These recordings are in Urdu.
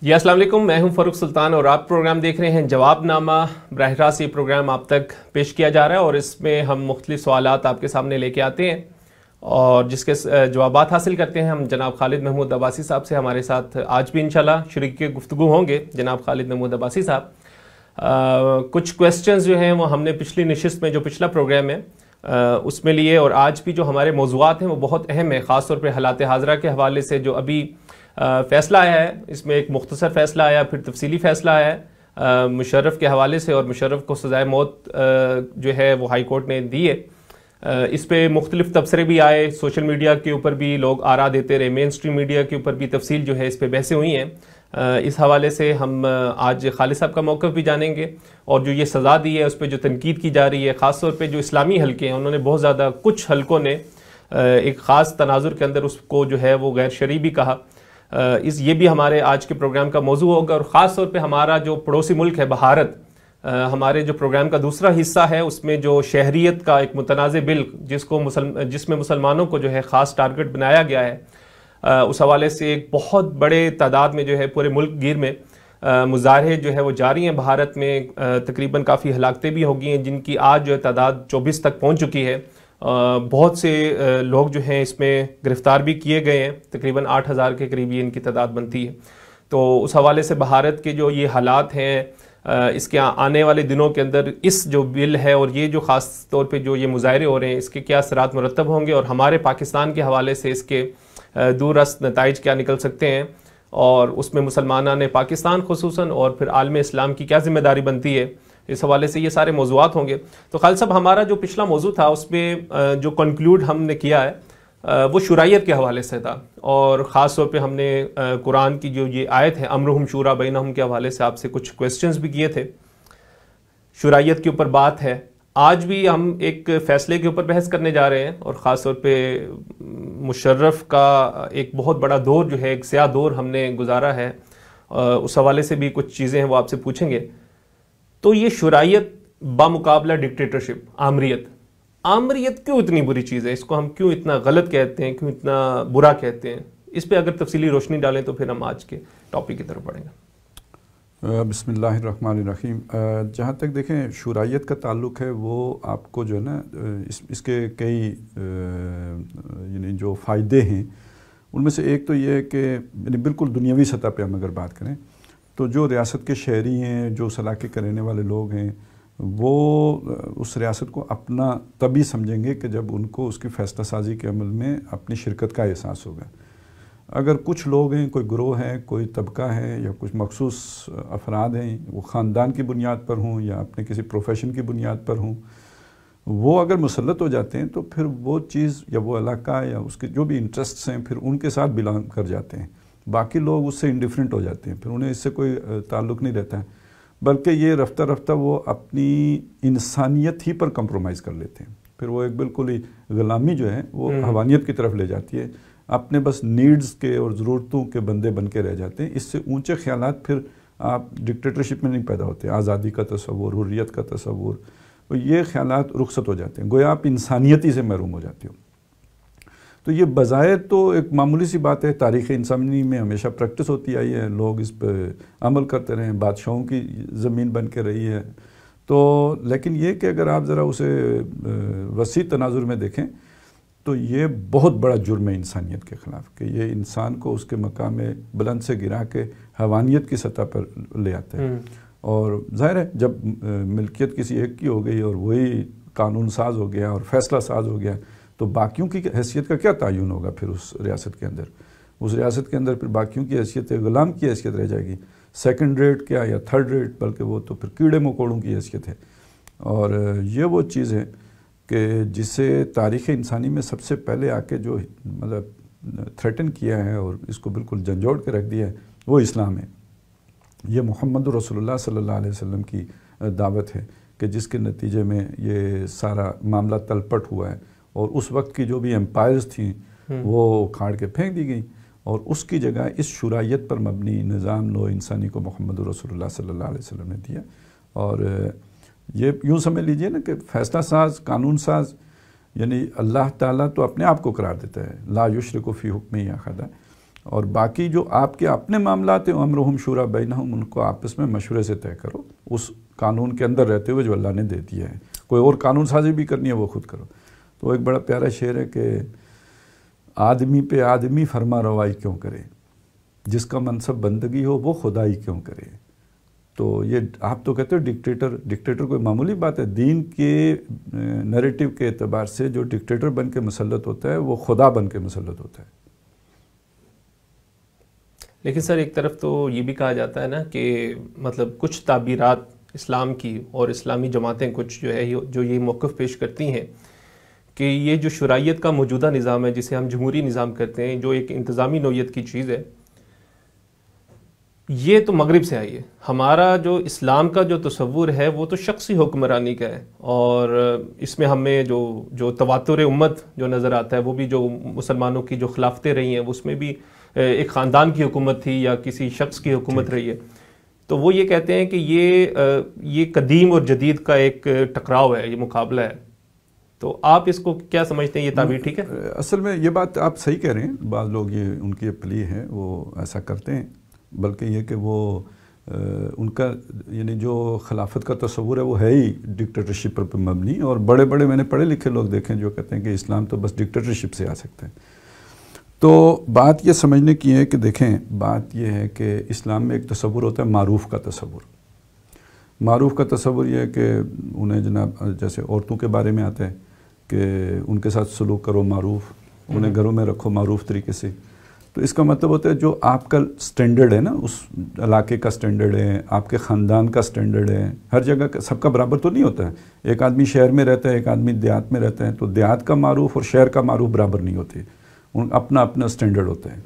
جی السلام علیکم، میں ہوں فاروق سلطان اور آپ پروگرام دیکھ رہے ہیں جواب نامہ۔ براہ راست یہ پروگرام آپ تک پیش کیا جا رہا ہے اور اس میں ہم مختلف سوالات آپ کے سامنے لے کے آتے ہیں اور جس کے جوابات حاصل کرتے ہیں ہم جناب خالد محمود عباسی صاحب سے۔ ہمارے ساتھ آج بھی انشاءاللہ شریک گفتگو ہوں گے جناب خالد محمود عباسی صاحب۔ کچھ کویسچنز جو ہیں وہ ہم نے پچھلی نشست میں جو پچھلا پروگرام ہے اس میں لیے، اور آج بھی جو ہمارے موضوعات ہیں وہ بہت اہم ہیں، خاص طور پہ حالات حاضرہ کے حوالے سے جو ابھی فیصلہ آیا ہے۔ اس میں ایک مختصر فیصلہ آیا، پھر تفصیلی فیصلہ آیا ہے مشرف کے حوالے سے، اور مشرف کو سزائے موت جو ہے وہ ہائی کورٹ نے دی ہے۔ اس پہ مختلف تبصرے بھی آئے، سوشل میڈیا کے اوپر بھی لوگ آرا دیتے رہے، مین سٹریم میڈیا کے اوپر بھی تفصیل جو ہے اس پہ بحثیں ہوئی ہیں۔ اس حوالے سے ہم آج خالد صاحب کا موقف بھی جانیں گے، اور جو یہ سزا دی ہے اس پہ جو تنقید کی جا رہی ہے، خاص طور پہ جو اسلامی حلقے ہیں انہوں نے بہت زیادہ، کچھ حلقوں نے ایک خاص تناظر کے اندر اس کو جو ہے وہ غیر شرعی بھی کہا۔ یہ بھی ہمارے آج کے پروگرام کا موضوع ہوگا، اور خاص طور پہ ہمارا جو پڑوسی ملک ہے بھارت، ہمارے جو پروگرام کا دوسرا حصہ ہے اس میں جو شہریت کا ایک متنازع بل جس میں مسلمانوں کو جو ہے خاص ٹارگٹ بنایا گیا ہے، اس حوالے سے ایک بہت بڑے تعداد میں جو ہے پورے ملک گیر میں مظاہرے جو ہے وہ جاری ہیں۔ بھارت میں تقریباً کافی ہلاکتیں بھی ہو گئی ہیں جن کی آج جو ہے تعداد 24 تک پہنچ چکی ہے۔ بہت سے لوگ جو ہیں اس میں گرفتار بھی کیے گئے ہیں، تقریباً 8000 کے قریب یہ ان کی تعداد بنتی ہے۔ تو اس حوالے سے بھارت کے جو یہ حالات ہیں، اس کے آنے والے دنوں کے اندر اس جو بل ہے اور یہ جو خاص طور پہ جو یہ مظاہرے ہو رہے ہیں، اس کے کیا اثرات مرتب ہوں گے، اور ہمارے پاکستان کے حوالے سے اس کے دور رس نتائج کیا نکل سکتے ہیں، اور اس میں مسلمانان پاکستان خصوصاً اور پھر عالم اسلام کی کیا ذمہ داری بنتی ہے، اس حوالے سے یہ سارے موضوعات ہوں گے۔ تو خالد صاحب، ہمارا جو پچھلا موضوع تھا اس میں جو کنکلوڈ ہم نے کیا ہے وہ شرائعت کے حوالے سے تھا، اور خاص طور پہ ہم نے قرآن کی جو یہ آیت ہے امرہم شورا بینہم کے حوالے سے آپ سے کچھ کویسچنز بھی کیے تھے۔ شرائعت کے اوپر بات ہے، آج بھی ہم ایک فیصلے کے اوپر بحث کرنے جا رہے ہیں، اور خاص طور پہ مشرف کا ایک بہت بڑا دور جو ہے، ایک سیاہ دور ہم نے گزارا ہے، اس حوالے سے بھی کچھ چیزیں ہیں وہ آپ سے پوچھیں گے۔ تو یہ شرائعت بامقابلہ ڈکٹیٹرشپ، آمریت کیوں اتنی بری چیز ہے؟ اس کو ہم کیوں اتنا غلط کہتے ہیں، کیوں اتنا برا کہتے ہیں؟ اس پہ اگر تفصیلی روشنی ڈالیں تو پھر ہم آج کے ٹاپک کی طرف بڑھیں گے۔ بسم اللہ الرحمن الرحیم۔ جہاں تک دیکھیں شرائعت کا تعلق ہے، وہ آپ کو جو ہے نا اس کے کئی یعنی جو فائدے ہیں ان میں سے ایک تو یہ ہے کہ یعنی بالکل دنیاوی سطح پہ ہم اگر بات کریں تو جو ریاست کے شہری ہیں، جو اس علاقے کے رہنے والے لوگ ہیں، وہ اس ریاست کو اپنا تبھی سمجھیں گے کہ جب ان کو اس کی فیصلہ سازی کے عمل میں اپنی شرکت کا احساس ہوگا۔ اگر کچھ لوگ ہیں، کوئی گروہ ہے، کوئی طبقہ ہے یا کچھ مخصوص افراد ہیں، وہ خاندان کی بنیاد پر ہوں یا اپنے کسی پروفیشن کی بنیاد پر ہوں، وہ اگر مسلط ہو جاتے ہیں تو پھر وہ چیز یا وہ علاقہ یا اس کے جو بھی انٹرسٹس ہیں پھر ان کے ساتھ بلانگ کر جاتے ہیں۔ باقی لوگ اس سے انڈیفرنٹ ہو جاتے ہیں، پھر انہیں اس سے کوئی تعلق نہیں رہتا ہے، بلکہ یہ رفتہ رفتہ وہ اپنی انسانیت ہی پر کمپرومائز کر لیتے ہیں۔ پھر وہ ایک بالکل ہی غلامی جو ہے وہ حیوانیت کی طرف لے جاتی ہے، اپنے بس نیڈز کے اور ضرورتوں کے بندے بن کے رہ جاتے ہیں۔ اس سے اونچے خیالات پھر آپ ڈکٹیٹرشپ میں نہیں پیدا ہوتے، آزادی کا تصور، حریت کا تصور، یہ خیالات رخصت ہو جاتے ہیں، گویا آپ انسانیتی سے محروم ہو جاتے ہو۔ تو یہ بظاہر تو ایک معمولی سی بات ہے، تاریخ انسانی میں ہمیشہ پریکٹس ہوتی آئی ہے، لوگ اس پہ عمل کرتے رہے ہیں، بادشاہوں کی زمین بن کے رہی ہے۔ تو لیکن یہ کہ اگر آپ ذرا اسے وسیع تناظر میں دیکھیں تو یہ بہت بڑا جرم ہے انسانیت کے خلاف، کہ یہ انسان کو اس کے مقام بلند سے گرا کے حیوانیت کی سطح پر لے آتے ہیں۔ اور ظاہر ہے جب ملکیت کسی ایک کی ہو گئی اور وہی قانون ساز ہو گیا اور فیصلہ ساز ہو گیا تو باقیوں کی حیثیت کا کیا تعین ہوگا پھر اس ریاست کے اندر؟ اس ریاست کے اندر پھر باقیوں کی حیثیت غلام کی حیثیت رہ جائے گی، سیکنڈ ریٹ کیا یا تھرڈ ریٹ، بلکہ وہ تو پھر کیڑے مکوڑوں کی حیثیت ہے۔ اور یہ وہ چیز ہے کہ جسے تاریخ انسانی میں سب سے پہلے آ کے جو مطلب تھریٹن کیا ہے اور اس کو بالکل جھنجھوڑ کے رکھ دیا ہے وہ اسلام ہے۔ یہ محمد رسول اللہ صلی اللہ علیہ وسلم کی دعوت ہے کہ جس کے نتیجے میں یہ سارا معاملہ تلپٹ ہوا ہے، اور اس وقت کی جو بھی امپائرز تھیں وہ کھاڑ کے پھینک دی گئیں، اور اس کی جگہ اس شرائعت پر مبنی نظام نو انسانی کو محمد رسول اللہ صلی اللہ علیہ وسلم نے دیا، اور یہ یوں سمجھ لیجئے نا کہ فیصلہ ساز، قانون ساز، یعنی اللہ تعالیٰ تو اپنے آپ کو قرار دیتا ہے، لا یشرک فی حکمہ احد، اور باقی جو آپ کے اپنے معاملات ہیں امرہم شورا بینہم، ان کو آپس میں مشورے سے طے کرو، اس قانون کے اندر رہتے ہوئے جو اللہ نے دے دیا ہے. کوئی اور قانون سازی بھی کرنی ہے وہ خود کرو. تو ایک بڑا پیارا شعر ہے کہ آدمی پہ آدمی فرما روائی کیوں کرے، جس کا منصب بندگی ہو وہ خدائی کیوں کرے. تو یہ آپ تو کہتے ہو ڈکٹیٹر کوئی معمولی بات ہے. دین کے نیریٹو کے اعتبار سے جو ڈکٹیٹر بن کے مسلط ہوتا ہے وہ خدا بن کے مسلط ہوتا ہے. لیکن سر ایک طرف تو یہ بھی کہا جاتا ہے نا کہ مطلب کچھ تعبیرات اسلام کی اور اسلامی جماعتیں کچھ جو ہے جو یہ موقف پیش کرتی ہیں کہ یہ جو شرائعت کا موجودہ نظام ہے جسے ہم جمہوری نظام کرتے ہیں، جو ایک انتظامی نوعیت کی چیز ہے، یہ تو مغرب سے آئی ہے. ہمارا جو اسلام کا جو تصور ہے وہ تو شخصی حکمرانی کا ہے، اور اس میں ہمیں جو تواتر امت جو نظر آتا ہے وہ بھی جو مسلمانوں کی جو خلافتیں رہی ہیں اس میں بھی ایک خاندان کی حکومت تھی یا کسی شخص کی حکومت رہی ہے. تو وہ یہ کہتے ہیں کہ یہ قدیم اور جدید کا ایک ٹکراؤ ہے، یہ مقابلہ ہے. تو آپ اس کو کیا سمجھتے ہیں، یہ تعبیر ٹھیک ہے؟ اصل میں یہ بات آپ صحیح کہہ رہے ہیں. بعض لوگ یہ ان کی پلی ہے وہ ایسا کرتے ہیں، بلکہ یہ کہ وہ ان کا یعنی جو خلافت کا تصور ہے وہ ہے ہی ڈکٹیٹرشپ پر مبنی. اور بڑے بڑے میں نے پڑھے لکھے لوگ دیکھیں جو کہتے ہیں کہ اسلام تو بس ڈکٹیٹرشپ سے آ سکتا ہے. تو بات یہ سمجھنے کی ہے کہ دیکھیں، بات یہ ہے کہ اسلام میں ایک تصور ہوتا ہے معروف کا تصور. معروف کا تصور یہ ہے کہ انہیں جناب جیسے عورتوں کے بارے میں آتا ہے کہ ان کے ساتھ سلوک کرو معروف، انہیں گھروں میں رکھو معروف طریقے سے. تو اس کا مطلب ہوتا ہے جو آپ کا سٹینڈرڈ ہے نا، اس علاقے کا سٹینڈرڈ ہے، آپ کے خاندان کا سٹینڈرڈ ہے، ہر جگہ کا سب کا برابر تو نہیں ہوتا ہے. ایک آدمی شہر میں رہتا ہے، ایک آدمی دیہات میں رہتا ہے، تو دیہات کا معروف اور شہر کا معروف برابر نہیں ہوتے، ان اپنا اپنا سٹینڈرڈ ہوتا ہے.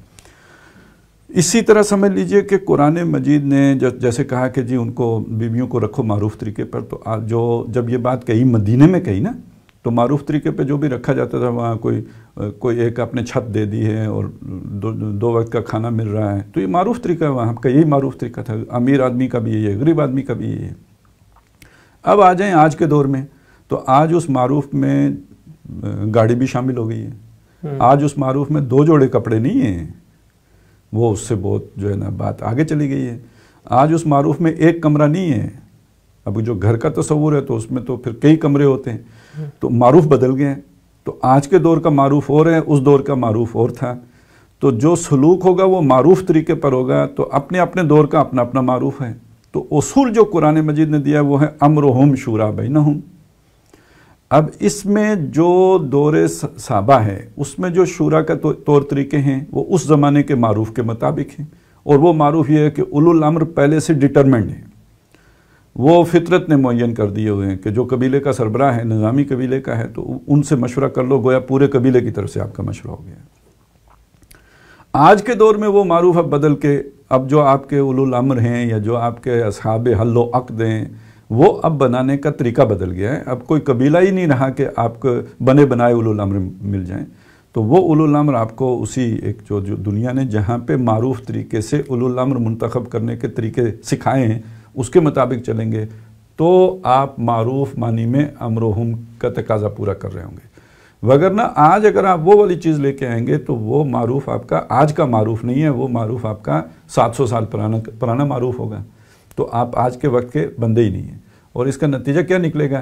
اسی طرح سمجھ لیجئے کہ قرآن مجید نے جیسے کہا کہ جی ان کو بیویوں کو رکھو معروف طریقے پر، تو جب یہ بات کہی مدینے میں کہی نا، تو معروف طریقے پہ جو بھی رکھا جاتا تھا وہاں کوئی ایک آپ نے چھت دے دی ہے اور دو وقت کا کھانا مل رہا ہے، تو یہ معروف طریقہ ہے. وہاں کا یہی معروف طریقہ تھا. امیر آدمی کا بھی یہی ہے، غریب آدمی کا بھی یہی ہے. اب آ جائیں آج کے دور میں، تو آج اس معروف میں گاڑی بھی شامل ہو گئی ہے. آج اس معروف میں 2 جوڑے کپڑے نہیں ہیں، وہ اس سے بہت جو ہے نا بات آگے چلی گئی ہے. آج اس معروف میں ایک کمرہ نہیں ہے. اب جو گھر کا تصور ہے تو اس میں تو پھر کئی کمرے ہوتے ہیں. تو معروف بدل گئے ہیں. تو آج کے دور کا معروف اور ہے، اس دور کا معروف اور تھا. تو جو سلوک ہوگا وہ معروف طریقے پر ہوگا. تو اپنے اپنے دور کا اپنا اپنا معروف ہے. تو اصول جو قرآن مجید نے دیا وہ ہے امرہم شورا بینہم. اب اس میں جو دور صحابہ ہے اس میں جو شورا کا طور طریقے ہیں وہ اس زمانے کے معروف کے مطابق ہیں. اور وہ معروف یہ ہے کہ اولو الامر پہلے سے ڈٹرمنڈ ہیں، وہ فطرت نے معین کر دیے ہوئے ہیں کہ جو قبیلے کا سربراہ ہے، نظامی قبیلے کا ہے، تو ان سے مشورہ کر لو، گویا پورے قبیلے کی طرف سے آپ کا مشورہ ہو گیا. آج کے دور میں وہ معروف اب بدل کے اب جو آپ کے اولو الامر ہیں یا جو آپ کے اصحاب حل و عقد ہیں وہ اب بنانے کا طریقہ بدل گیا ہے. اب کوئی قبیلہ ہی نہیں رہا کہ آپ کو بنے بنائے اولو الامر مل جائیں. تو وہ اولو الامر آپ کو اسی ایک جو دنیا نے جہاں پہ معروف طریقے سے اولو الامر منتخب کرنے کے طریقے سکھائے ہیں اس کے مطابق چلیں گے تو آپ معروف معنی میں امرہم کا تقاضا پورا کر رہے ہوں گے. وگرنہ آج اگر آپ وہ والی چیز لے کے آئیں گے تو وہ معروف آپ کا آج کا معروف نہیں ہے، وہ معروف آپ کا 700 سال پرانا معروف ہوگا. تو آپ آج کے وقت کے بندے ہی نہیں ہیں. اور اس کا نتیجہ کیا نکلے گا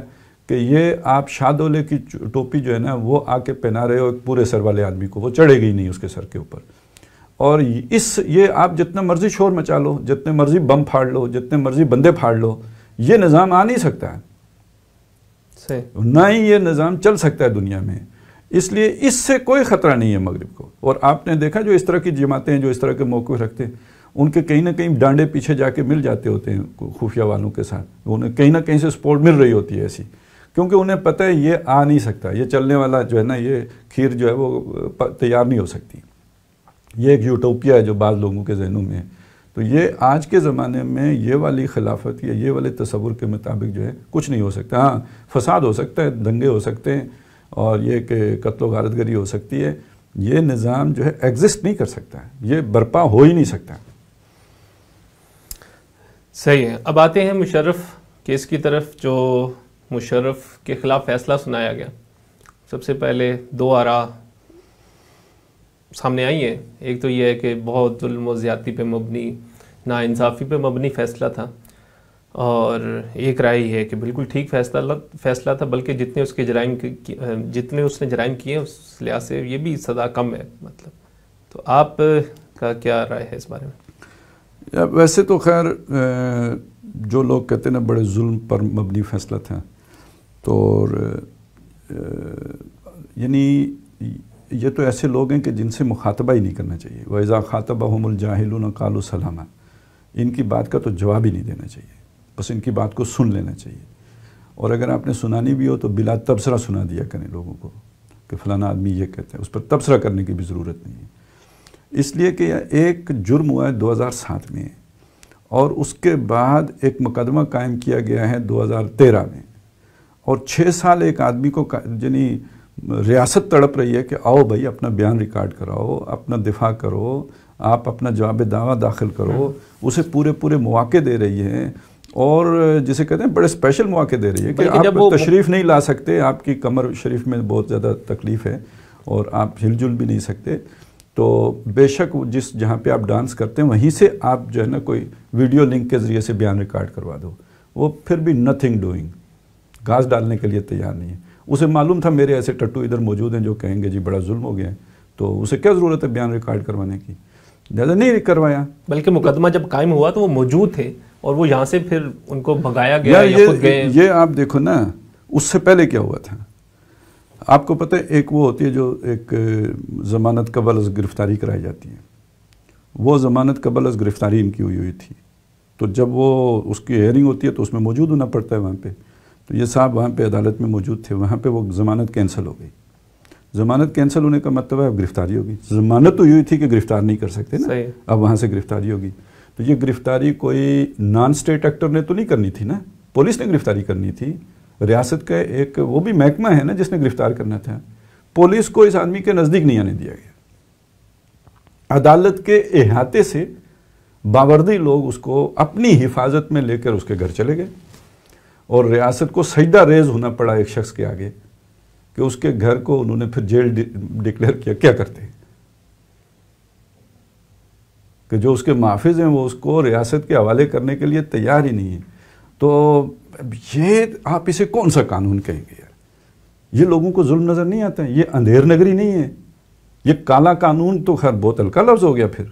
کہ یہ آپ شاہ دولے کی ٹوپی جو ہے نا وہ آ کے پہنا رہے ہو ایک پورے سر والے آدمی کو، وہ چڑھے گی نہیں اس کے سر کے اوپر. اور یہ آپ جتنا مرضی شور مچا لو، جتنے مرضی بم پھاڑ لو، جتنے مرضی بندے پھاڑ لو، یہ نظام آ نہیں سکتا ہے. نہ ہی یہ نظام چل سکتا ہے دنیا میں. اس لیے اس سے کوئی خطرہ نہیں ہے مغرب کو. اور آپ نے دیکھا جو اس طرح کی جماعتیں ہیں جو اس طرح کے موقف رکھتے ہیں ان کے کہیں نہ کہیں ڈانڈے پیچھے جا کے مل جاتے ہوتے ہیں خفیہ والوں کے ساتھ. انہیں کہیں نہ کہیں سے سپورٹ مل رہی ہوتی ہے ایسی، کیونکہ انہیں پتہ ہے یہ آ نہیں سکتا، یہ چلنے والا جو ہے نا یہ کھیر جو ہے وہ تیار نہیں ہو سکتی. یہ ایک یوٹوپیا ہے جو بعض لوگوں کے ذہنوں میں ہے. تو یہ آج کے زمانے میں یہ والی خلافت یا یہ والے تصور کے مطابق جو ہے کچھ نہیں ہو سکتا. ہاں فساد ہو سکتا ہے، دنگے ہو سکتے ہیں اور یہ کہ قتل و غارت گری ہو سکتی ہے. یہ نظام جو ہے ایگزسٹ نہیں کر سکتا ہے، یہ برپا ہو ہی نہیں سکتا. صحیح ہے. اب آتے ہیں مشرف کہ اس کی طرف جو مشرف کے خلاف فیصلہ سنایا گیا، سب سے پہلے دو آراء سامنے آئی ہیں. ایک تو یہ ہے کہ بہت ظلم و زیادتی پہ مبنی، ناانصافی پہ مبنی فیصلہ تھا، اور ایک رائے یہ ہے کہ بالکل ٹھیک فیصلہ تھا، بلکہ جتنے اس نے جرائم کیے اس لحاظ سے یہ بھی سزا کم ہے. مطلب تو آپ کا کیا رائے ہے اس بارے میں؟ ویسے تو خیر جو لوگ کہتے ہیں نا بڑے ظلم پر مبنی فیصلہ تھا، تو یعنی یہ تو ایسے لوگ ہیں کہ جن سے مخاطبہ ہی نہیں کرنا چاہیے. وَإِذَا خَاطَبَهُمُ الْجَاهِلُونَ قَالُوا سَلَامًا. ان کی بات کا تو جواب ہی نہیں دینا چاہیے، بس ان کی بات کو سن لینا چاہیے. اور اگر آپ نے سنانی بھی ہو تو بلا تبصرہ سنا دیا کریں لوگوں کو کہ فلانا آدمی یہ کہتا ہے، اس پر تبصرہ کرنے کی بھی ضرورت نہیں ہے. اس لیے کہ ایک جرم ہوا ہے 2007 میں، اور اس کے بعد ایک مقدمہ قائم کیا گیا ہے 2013 میں، اور 6 سال ایک آدمی کو یعنی ریاست تڑپ رہی ہے کہ آؤ بھائی اپنا بیان ریکارڈ کراؤ، اپنا دفاع کرو، آپ اپنا جواب دعویٰ داخل کرو. اسے پورے مواقع دے رہی ہے، اور جسے کہتے ہیں بڑے اسپیشل مواقع دے رہی ہے کہ آپ تشریف نہیں لا سکتے، آپ کی کمر شریف میں بہت زیادہ تکلیف ہے اور آپ ہل جل بھی نہیں سکتے. تو بے شک جہاں پہ آپ ڈانس کرتے ہیں وہیں سے آپ جو ہے نا کوئی ویڈیو لنک کے ذریعے سے بیان ریکارڈ کروا دو. وہ پھر بھی نتھنگ ڈوئنگ، گھاس ڈالنے کے لیے تیار نہیں ہے. اسے معلوم تھا میرے ایسے ٹٹو ادھر موجود ہیں جو کہیں گے جی بڑا ظلم ہو گیا ہے، تو اسے کیا ضرورت ہے بیان ریکارڈ کروانے کی، زیادہ نہیں کروایا. بلکہ مقدمہ جب قائم ہوا تو وہ موجود تھے، اور وہ یہاں سے پھر ان کو بھگایا گیا یا خود گئے. یہ آپ دیکھو نا، اس سے پہلے کیا ہوا تھا آپ کو پتہ ہے. ایک وہ ہوتی ہے جو ایک ضمانت قبل از گرفتاری کرائی جاتی ہے، وہ ضمانت قبل از گرفتاری ان کی ہوئی تھی. تو جب وہ اس کی ہیئرنگ ہوتی ہے تو اس میں موجود ہونا پڑتا ہے وہاں پہ. تو یہ صاحب وہاں پہ عدالت میں موجود تھے، وہاں پہ وہ ضمانت کینسل ہو گئی. ضمانت کینسل ہونے کا مطلب ہے اب گرفتاری ہوگی. ضمانت تو یہ تھی کہ گرفتار نہیں کر سکتے نا، اب وہاں سے گرفتاری ہوگی. تو یہ گرفتاری کوئی نان اسٹیٹ ایکٹر نے تو نہیں کرنی تھی نا، پولیس نے گرفتاری کرنی تھی. ریاست کا ایک وہ بھی محکمہ ہے نا جس نے گرفتار کرنا تھا. پولیس کو اس آدمی کے نزدیک نہیں آنے دیا گیا. عدالت کے احاطے سے باوردی لوگ اس کو اپنی حفاظت میں لے کر اس کے گھر چلے گئے، اور ریاست کو سجدہ ریز ہونا پڑا ایک شخص کے آگے کہ اس کے گھر کو انہوں نے پھر جیل ڈکلیئر کیا. کیا کرتے ہیں کہ جو اس کے محافظ ہیں وہ اس کو ریاست کے حوالے کرنے کے لیے تیار ہی نہیں ہیں. تو یہ آپ اسے کون سا قانون کہیں گے یار؟ یہ لوگوں کو ظلم نظر نہیں آتا ہے؟ یہ اندھیر نگری نہیں ہے؟ یہ کالا قانون تو خیر بہت ہلکا لفظ ہو گیا پھر.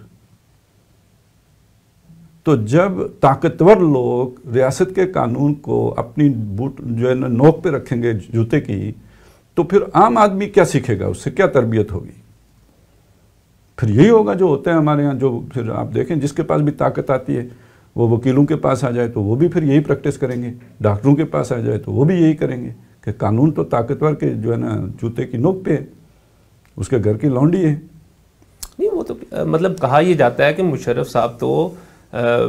تو جب طاقتور لوگ ریاست کے قانون کو اپنی جو ہے نا نوک پہ رکھیں گے جوتے کی، تو پھر عام آدمی کیا سیکھے گا؟ اس سے کیا تربیت ہوگی؟ پھر یہی ہوگا جو ہوتا ہے ہمارے ہاں. جو پھر آپ دیکھیں جس کے پاس بھی طاقت آتی ہے وہ وکیلوں کے پاس آ جائے تو وہ بھی پھر یہی پریکٹس کریں گے، ڈاکٹروں کے پاس آ جائے تو وہ بھی یہی کریں گے کہ قانون تو طاقتور کے جو ہے نا جوتے کی نوک پہ ہے، اس کے گھر کی لونڈی ہے. نہیں، وہ تو مطلب کہا یہ جاتا ہے کہ مشرف صاحب تو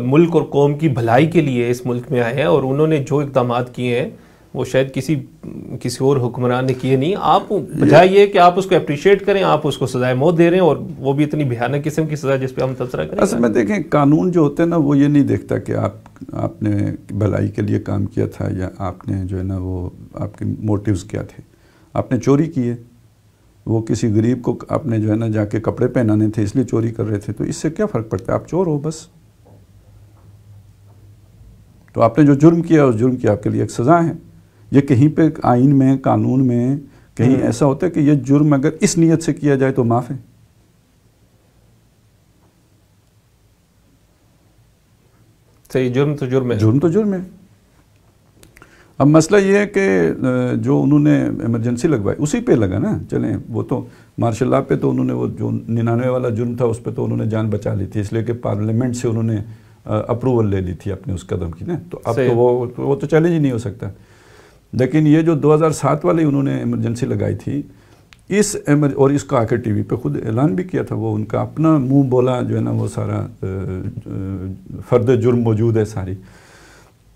ملک اور قوم کی بھلائی کے لیے اس ملک میں آئے ہیں، اور انہوں نے جو اقدامات کیے ہیں وہ شاید کسی اور حکمران نے کیے نہیں. آپ بجائے یہ کہ آپ اس کو اپریشیٹ کریں، آپ اس کو سزائے موت دے رہے ہیں، اور وہ بھی اتنی بھیانک قسم کی سزا جس پہ ہم تبصرہ کریں. اصل میں دیکھیں قانون جو ہوتے ہیں نا وہ یہ نہیں دیکھتا کہ آپ نے بھلائی کے لیے کام کیا تھا یا آپ نے جو ہے نا وہ آپ کے موٹیوز کیا تھے. آپ نے چوری کی ہے، وہ کسی غریب کو آپ نے جو ہے نا جا کے کپڑے پہنانے تھے اس لیے چوری کر رہے تھے، تو اس سے کیا فرق پڑتا ہے؟ آپ چور ہو بس. تو آپ نے جو جرم کیا اس جرم کی آپ کے لیے ایک سزا ہے. یہ کہیں پہ آئین میں قانون میں کہیں ایسا ہوتا ہے کہ یہ جرم اگر اس نیت سے کیا جائے تو معاف ہے؟ صحیح، جرم تو جرم ہے. جرم تو جرم ہے. اب مسئلہ یہ ہے کہ جو انہوں نے ایمرجنسی لگوائی اسی پہ لگا نا. چلیں وہ تو مارشل لاء پہ تو انہوں نے وہ جو 99 والا جرم تھا اس پہ تو انہوں نے جان بچا لی تھی، اس لیے کہ پارلیمنٹ سے انہوں نے اپروول لے لی تھی اپنے اس قدم کی نا. تو اب تو وہ تو چیلنج ہی نہیں ہو سکتا. لیکن یہ جو 2007 والی انہوں نے ایمرجنسی لگائی تھی اور اس کا آ کے ٹی وی پہ خود اعلان بھی کیا تھا، وہ ان کا اپنا منہ بولا جو ہے نا وہ سارا فرد جرم موجود ہے ساری.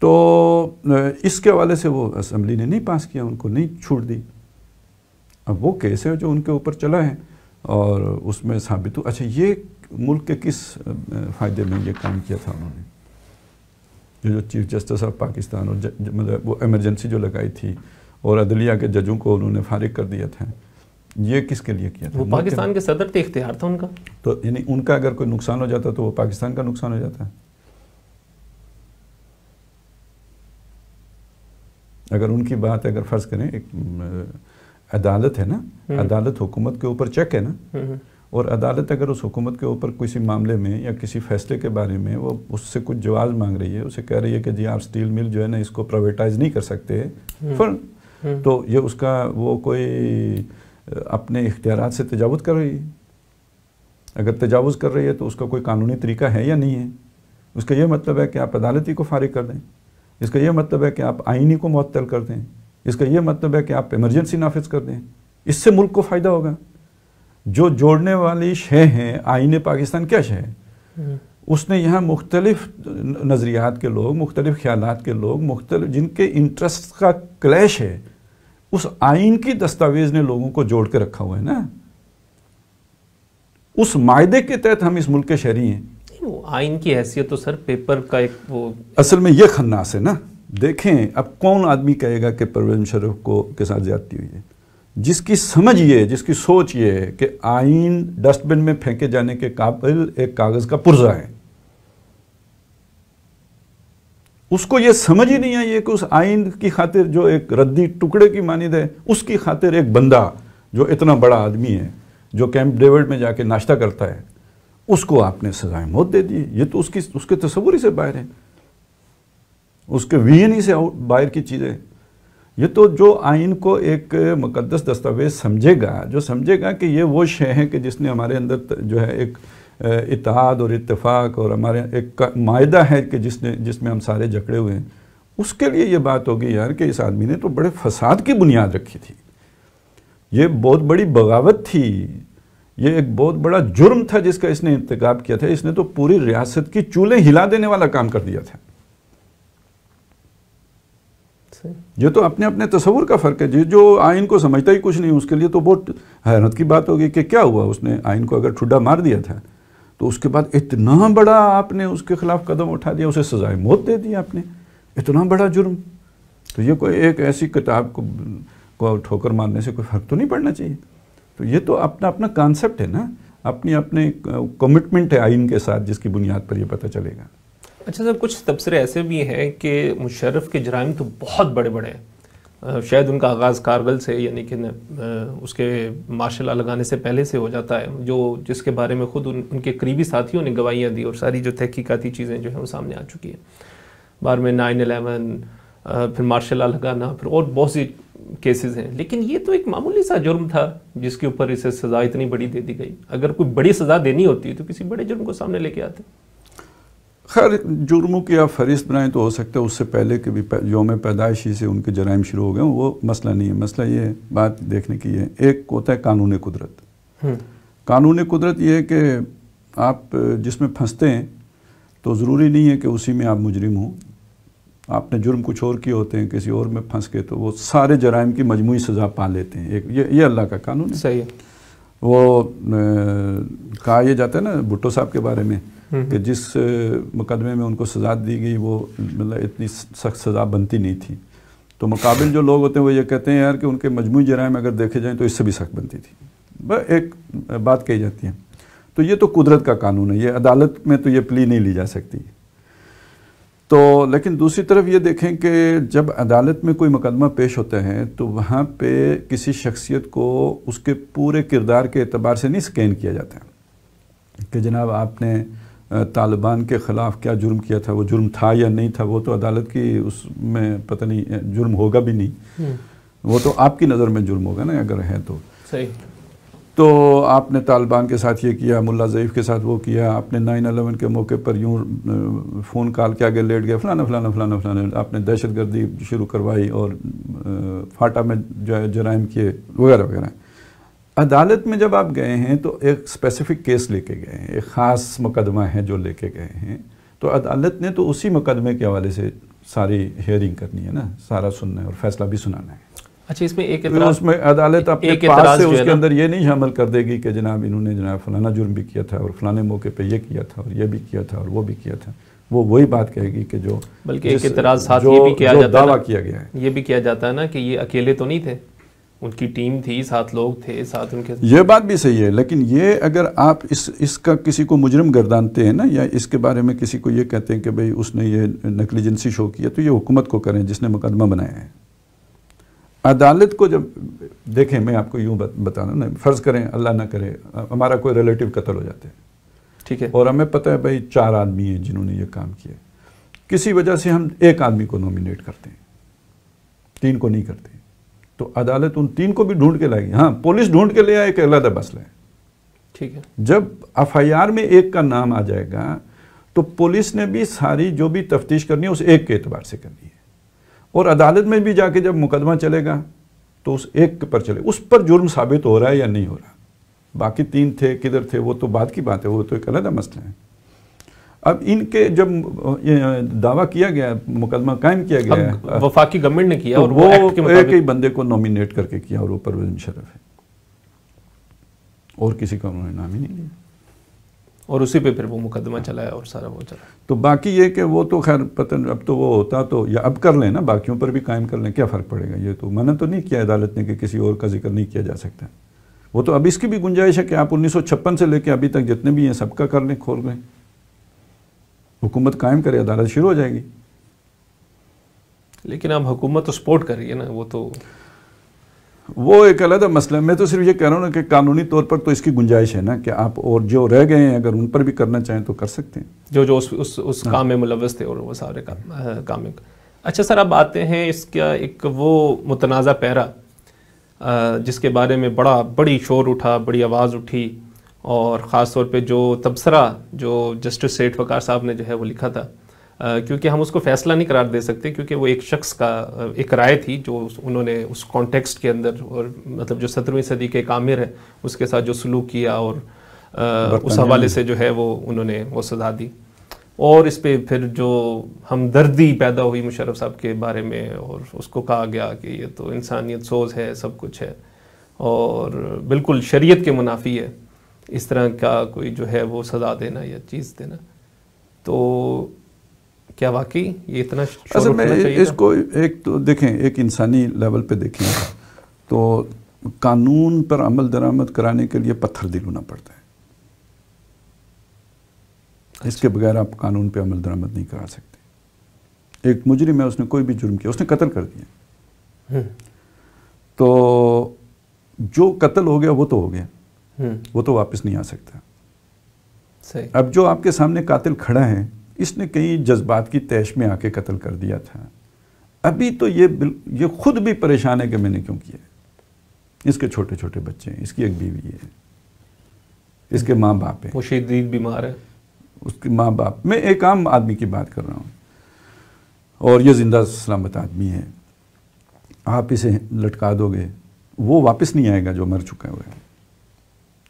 تو اس کے حوالے سے وہ اسمبلی نے نہیں پاس کیا، ان کو نہیں چھوٹ دی. اب وہ کیس ہے جو ان کے اوپر چلا ہے اور اس میں ثابت ہو. اچھا، یہ ملک کے کس فائدے میں یہ کام کیا تھا انہوں نے؟ جو چیف جسٹس آف پاکستان اور مطلب وہ ایمرجنسی جو لگائی تھی اور عدلیہ کے ججوں کو انہوں نے فارغ کر دیا تھا، یہ کس کے لیے کیا تھا؟ وہ پاکستان کے صدر تھے، اختیار تھا ان کا. تو یعنی ان کا اگر کوئی نقصان ہو جاتا تو وہ پاکستان کا نقصان ہو جاتا. اگر ان کی بات اگر فرض کریں، ایک عدالت ہے نا، عدالت حکومت کے اوپر چیک ہے نا، اور عدالت اگر اس حکومت کے اوپر کسی معاملے میں یا کسی فیصلے کے بارے میں وہ اس سے کچھ جواز مانگ رہی ہے، اسے کہہ رہی ہے کہ جی آپ سٹیل مل جو ہے نا اس کو پرائیویٹائز نہیں کر سکتے، تو یہ اس کا وہ کوئی اپنے اختیارات سے تجاوز کر رہی ہے. اگر تجاوز کر رہی ہے تو اس کا کوئی قانونی طریقہ ہے یا نہیں ہے؟ اس کا یہ مطلب ہے کہ آپ عدالتی کو فارغ کر دیں، اس کا یہ مطلب ہے کہ آپ آئینی کو معطل کر دیں، اس کا یہ مطلب ہے کہ آپ ایمرجنسی نافذ کر دیں. اس سے ملک کو فائدہ ہوگا. جو جوڑنے والی شے ہیں آئین پاکستان کیا شے ہے؟ اس نے یہاں مختلف نظریات کے لوگ، مختلف خیالات کے لوگ، مختلف جن کے انٹرسٹ کا کلیش ہے، اس آئین کی دستاویز نے لوگوں کو جوڑ کے رکھا ہوا ہے نا. اس معاہدے کے تحت ہم اس ملک کے شہری ہیں. وہ آئین کی حیثیت تو سر پیپر کا ایک وہ اصل میں یہ خناس ہے نا. دیکھیں اب کون آدمی کہے گا کہ پرویز مشرف کے ساتھ زیادتی ہوئی ہے؟ جس کی سمجھ یہ، جس کی سوچ یہ ہے کہ آئین ڈسٹ بن میں پھینکے جانے کے قابل ایک کاغذ کا پرزہ ہے، اس کو یہ سمجھ ہی نہیں آئی ہے کہ اس آئین کی خاطر جو ایک ردی ٹکڑے کی مانند ہے، اس کی خاطر ایک بندہ جو اتنا بڑا آدمی ہے، جو کیمپ ڈیوڈ میں جا کے ناشتہ کرتا ہے، اس کو آپ نے سزائے موت دے دی. یہ تو اس کے تصور ہی سے باہر ہے، اس کے ویژن ہی سے باہر کی چیزیں. یہ تو جو آئین کو ایک مقدس دستاویز سمجھے گا، جو سمجھے گا کہ یہ وہ شے ہے کہ جس نے ہمارے اندر جو ہے ایک اتحاد اور اتفاق اور ہمارے ایک معاہدہ ہے کہ جس میں ہم سارے جکڑے ہوئے ہیں، اس کے لیے یہ بات ہوگی یار کہ اس آدمی نے تو بڑے فساد کی بنیاد رکھی تھی، یہ بہت بڑی بغاوت تھی، یہ ایک بہت بڑا جرم تھا جس کا اس نے ارتکاب کیا تھا. اس نے تو پوری ریاست کی چولیں ہلا دینے والا کام کر دیا تھا. یہ تو اپنے اپنے تصور کا فرق ہے. جو آئین کو سمجھتا ہی کچھ نہیں، اس کے لیے تو بہت حیرت کی بات ہوگی کہ کیا ہوا. اس نے آئین کو اگر ٹھڈا مار دیا تھا تو اس کے بعد اتنا بڑا آپ نے اس کے خلاف قدم اٹھا دیا، اسے سزائے موت دے دی آپ نے. اتنا بڑا جرم. تو یہ کوئی ایک ایسی کتاب کو ٹھوکر مارنے سے کوئی فرق تو نہیں پڑنا چاہیے. تو یہ تو اپنا اپنا کانسیپٹ ہے نا، اپنے کمٹمنٹ ہے آئین کے ساتھ، جس کی بنیاد پر یہ پتہ چلے گا. اچھا سر، کچھ تبصرے ایسے بھی ہیں کہ مشرف کے جرائم تو بہت بڑے بڑے ہیں. شاید ان کا آغاز کارگل سے، یعنی کہ اس کے مارشل لا لگانے سے پہلے سے ہو جاتا ہے، جس کے بارے میں خود ان کے قریبی ساتھیوں نے گواہیاں دی اور ساری جو تحقیقاتی چیزیں جو ہیں وہ سامنے آ چکی ہیں. بعد میں 9/11، پھر مارشل لا لگانا، پھر اور بہت سی کیسز ہیں. لیکن یہ تو ایک معمولی سا جرم تھا جس کے اوپر اسے سزا اتنی بڑی دے دی گئی. اگر کوئی بڑی سزا دینی ہوتی تو کسی بڑے جرم کو سامنے لے کے آتے. خیر جرموں کی آپ فہرست بنائیں تو ہو سکتا ہے اس سے پہلے کے بھی یوم پیدائشی سے ان کے جرائم شروع ہو گئے، وہ مسئلہ نہیں ہے. مسئلہ یہ ہے، بات دیکھنے کی ہے، ایک ہوتا ہے قانون قدرت. قانون قدرت یہ ہے کہ آپ جس میں پھنستے ہیں تو ضروری نہیں ہے کہ اسی میں آپ مجرم ہوں. آپ نے جرم کچھ اور کیے ہوتے ہیں، کسی اور میں پھنس کے تو وہ سارے جرائم کی مجموعی سزا پا لیتے ہیں. یہ اللہ کا قانون ہے. صحیح. وہ کہا یہ جاتا ہے نا بھٹو صاحب کے بارے میں کہ جس مقدمے میں ان کو سزا دی گئی وہ مطلب اتنی سخت سزا بنتی نہیں تھی. تو مقابل جو لوگ ہوتے ہیں وہ یہ کہتے ہیں یار کہ ان کے مجموعی جرائم اگر دیکھے جائیں تو اس سے بھی سخت بنتی تھی. ایک بات کہی جاتی ہے. تو یہ تو قدرت کا قانون ہے، یہ عدالت میں تو یہ پلی نہیں لی جا سکتی. تو لیکن دوسری طرف یہ دیکھیں کہ جب عدالت میں کوئی مقدمہ پیش ہوتا ہے تو وہاں پہ کسی شخصیت کو اس کے پورے کردار کے اعتبار سے نہیں سکین کیا جاتا کہ جناب آپ نے طالبان کے خلاف کیا جرم کیا تھا، وہ جرم تھا یا نہیں تھا. وہ تو عدالت کی اس میں پتہ نہیں، جرم ہوگا بھی نہیں، وہ تو آپ کی نظر میں جرم ہوگا نا اگر ہے تو. صحیح. تو آپ نے طالبان کے ساتھ یہ کیا، ملا ضعیف کے ساتھ وہ کیا، آپ نے 9/11 کے موقع پر یوں فون کال کے آگے لیٹ گیا فلانا فلانا فلانا فلانا، آپ نے دہشت گردی شروع کروائی اور فاٹا میں جو ہے جرائم کیے وغیرہ وغیرہ. عدالت میں جب آپ گئے ہیں تو ایک اسپیسیفک کیس لے کے گئے ہیں، ایک خاص مقدمہ ہے جو لے کے گئے ہیں، تو عدالت نے تو اسی مقدمے کے حوالے سے ساری ہیئرنگ کرنی ہے نا، سارا سننا ہے اور فیصلہ بھی سنانا ہے. اچھا، اس میں ایک اعتراض، اس میں عدالت اپنے پاس سے اس کے اندر یہ نہیں شامل کر دے گی کہ جناب انہوں نے جناب فلانا جرم بھی کیا تھا اور فلانے موقع پہ یہ کیا تھا اور یہ بھی کیا تھا اور وہ بھی کیا تھا. وہ وہی بات کہے گی کہ جو بلکہ ایک اعتراض ساتھ یہ بھی کیا جاتا دعویٰ کیا گیا ہے، یہ بھی کیا جاتا ہے نا کہ یہ اکیلے تو نہیں تھے، ان کی ٹیم تھی، 7 لوگ تھے ساتھ ان کے. یہ بات بھی صحیح ہے، لیکن یہ اگر آپ اس کا کسی کو مجرم گردانتے ہیں نا، یا اس کے بارے میں کسی کو یہ کہتے ہیں کہ بھئی اس نے یہ نیگلیجنسی شو کیا، تو یہ حکومت کو کریں جس نے مقدمہ بنایا ہے. عدالت کو جب دیکھیں، میں آپ کو یوں بتا رہا ہوں نا، فرض کریں اللہ نہ کرے ہمارا کوئی ریلیٹیو قتل ہو جاتے ہیں، ٹھیک ہے، اور ہمیں پتہ ہے بھئی 4 آدمی ہیں جنہوں نے یہ کام کیا، کسی وجہ سے ہم 1 آدمی کو نومینیٹ کرتے ہیں، 3 کو نہیں کرتے، تو عدالت ان 3 کو بھی ڈھونڈ کے لائے گی. ہاں پولیس ڈھونڈ کے لے آئے، ایک علیحدہ مسئلہ ہے. ٹھیک ہے. جب ایف آئی آر میں ایک کا نام آ جائے گا تو پولیس نے بھی ساری جو بھی تفتیش کرنی ہے اس ایک کے اعتبار سے کرنی ہے، اور عدالت میں بھی جا کے جب مقدمہ چلے گا تو اس ایک پر چلے، اس پر جرم ثابت ہو رہا ہے یا نہیں ہو رہا. باقی 3 تھے کدھر تھے وہ تو بعد کی بات ہے، وہ تو ایک علیحدہ مسئلہ ہے. اب ان کے جب دعویٰ کیا گیا، مقدمہ قائم کیا گیا ہے، وفاقی گورنمنٹ نے کیا، اور وہ ایک ہی بندے کو نومینیٹ کر کے کیا، اور وہ پرویز مشرف ہے، اور کسی کا انہوں نے نام ہی نہیں لیا، اور اسی پہ پھر وہ مقدمہ چلا ہے اور سارا وہ چلا. تو باقی یہ کہ وہ تو خیر پتہ اب تو وہ ہوتا تو، یا اب کر لیں نا، باقیوں پر بھی قائم کر لیں، کیا فرق پڑے گا. یہ تو منع تو نہیں کیا عدالت نے کہ کسی اور کا ذکر نہیں کیا جا سکتا. وہ تو اب اس کی بھی گنجائش ہے کہ آپ 1956 سے لے کے ابھی تک جتنے بھی ہیں سب کا کر لیں، کھول لیں، حکومت قائم کرے، عدالت شروع ہو جائے گی. لیکن اب حکومت تو سپورٹ کر رہی ہے نا، وہ ایک علیحدہ مسئلہ ہے. میں تو صرف یہ کہہ رہا ہوں نا کہ قانونی طور پر تو اس کی گنجائش ہے نا کہ آپ اور جو رہ گئے ہیں اگر ان پر بھی کرنا چاہیں تو کر سکتے ہیں، جو اس کام میں ملوث تھے، اور وہ سارے کام میں. اچھا سر، اب آتے ہیں اس کا ایک وہ متنازع پیرا جس کے بارے میں بڑی شور اٹھا، بڑی آواز اٹھی، اور خاص طور پہ جو تبصرہ جو جسٹس سیٹھ وقار صاحب نے جو ہے وہ لکھا تھا، کیونکہ ہم اس کو فیصلہ نہیں قرار دے سکتے، کیونکہ وہ ایک شخص کا ایک رائے تھی جو انہوں نے اس کانٹیکسٹ کے اندر، اور مطلب جو 17ویں صدی کے ایک عامر ہے اس کے ساتھ جو سلوک کیا، اور اس حوالے سے جو ہے وہ انہوں نے وہ سزا دی. اور اس پہ پھر جو ہمدردی پیدا ہوئی مشرف صاحب کے بارے میں، اور اس کو کہا گیا کہ یہ تو انسانیت سوز ہے، سب کچھ ہے، اور بالکل شریعت کے منافی ہے اس طرح کا کوئی جو ہے وہ سزا دینا یا چیز دینا. تو کیا واقعی یہ اتنا شور اٹھنا چاہیے؟ اس کو ایک تو دیکھیں، ایک انسانی لیول پہ دیکھیں تو قانون پر عمل درآمد کرانے کے لیے پتھر دل ہونا پڑتا ہے. اس کے بغیر آپ قانون پہ عمل درآمد نہیں کرا سکتے. ایک مجرم ہے، اس نے کوئی بھی جرم کیا، اس نے قتل کر دیا، تو جو قتل ہو گیا وہ تو ہو گیا، وہ تو واپس نہیں آ سکتا. اب جو آپ کے سامنے قاتل کھڑا ہے، اس نے کئی جذبات کی تیش میں آ کے قتل کر دیا تھا. ابھی تو یہ خود بھی پریشان ہے کہ میں نے کیوں کیا. اس کے چھوٹے چھوٹے بچے ہیں، اس کی ایک بیوی ہے، اس کے ماں باپ ہیں، وہ شدید بیمار ہے، اس کے ماں باپ. میں ایک عام آدمی کی بات کر رہا ہوں، اور یہ زندہ سلامت آدمی ہے. آپ اسے لٹکا دو گے، وہ واپس نہیں آئے گا جو مر چکا ہے.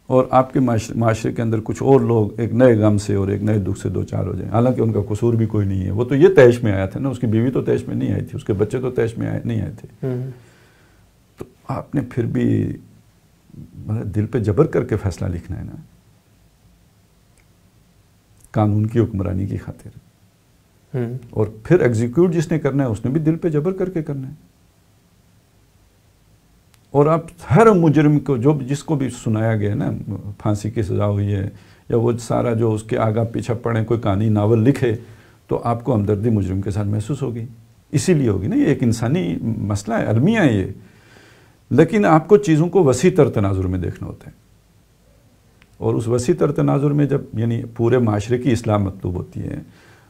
اور آپ کے معاشرے کے اندر کچھ اور لوگ ایک نئے غم سے اور ایک نئے دکھ سے دو چار ہو جائیں، حالانکہ ان کا قصور بھی کوئی نہیں ہے. وہ تو یہ تیش میں آیا تھا نا، اس کی بیوی تو تیش میں نہیں آئی تھی، اس کے بچے تو تیش میں نہیں آئے تھے. تو آپ نے پھر بھی دل پہ جبر کر کے فیصلہ لکھنا ہے نا، قانون کی حکمرانی کی خاطر. اور پھر ایگزیکیوٹ جس نے کرنا ہے اس نے بھی دل پہ جبر کر کے کرنا ہے. اور آپ ہر مجرم کو جس کو بھی سنایا گیا نا پھانسی کی سزا ہوئی ہے، یا وہ سارا جو اس کے آگا پیچھا پڑھیں، کوئی کہانی ناول لکھے، تو آپ کو ہمدردی مجرم کے ساتھ محسوس ہوگی. اسی لیے ہوگی نا، یہ ایک انسانی مسئلہ ہے، المیہ ہے یہ. لیکن آپ کو چیزوں کو وسیع تر تناظر میں دیکھنا ہوتا ہے، اور اس وسیع تر تناظر میں جب یعنی پورے معاشرے کی اصلاح مطلوب ہوتی ہے.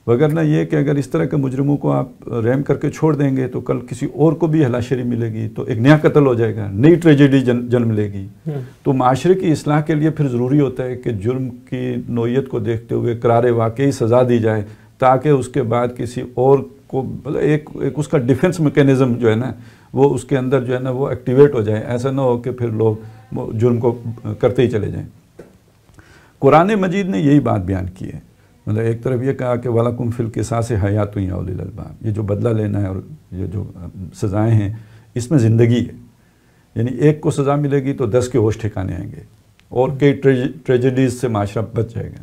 وگرنہ یہ کہ اگر اس طرح کے مجرموں کو آپ رحم کر کے چھوڑ دیں گے تو کل کسی اور کو بھی ہلاشری ملے گی، تو ایک نیا قتل ہو جائے گا، نئی ٹریجڈی جنم لے گی. تو معاشرے کی اصلاح کے لیے پھر ضروری ہوتا ہے کہ جرم کی نوعیت کو دیکھتے ہوئے قرار واقعی سزا دی جائے، تاکہ اس کے بعد کسی اور کو ایک اس کا ڈیفنس میکینزم جو ہے نا وہ اس کے اندر جو ہے نا وہ ایکٹیویٹ ہو جائے. ایسا نہ ہو کہ پھر لوگ جرم کو کرتے ہی چلے جائیں. قرآن مجید نے یہی بات بیان کی ہے. مطلب ایک طرف یہ کہا کہ وَلَكُمْ فِي الْقِصَاصِ حَيَاةٌ يَا أُولِي الْأَلْبَابِ، یہ جو بدلہ لینا ہے اور یہ جو سزائیں ہیں اس میں زندگی ہے. یعنی ایک کو سزا ملے گی تو 10 کے ہوش ٹھکانے آئیں گے، اور کئی ٹریجڈیز سے معاشرہ بچ جائے گا.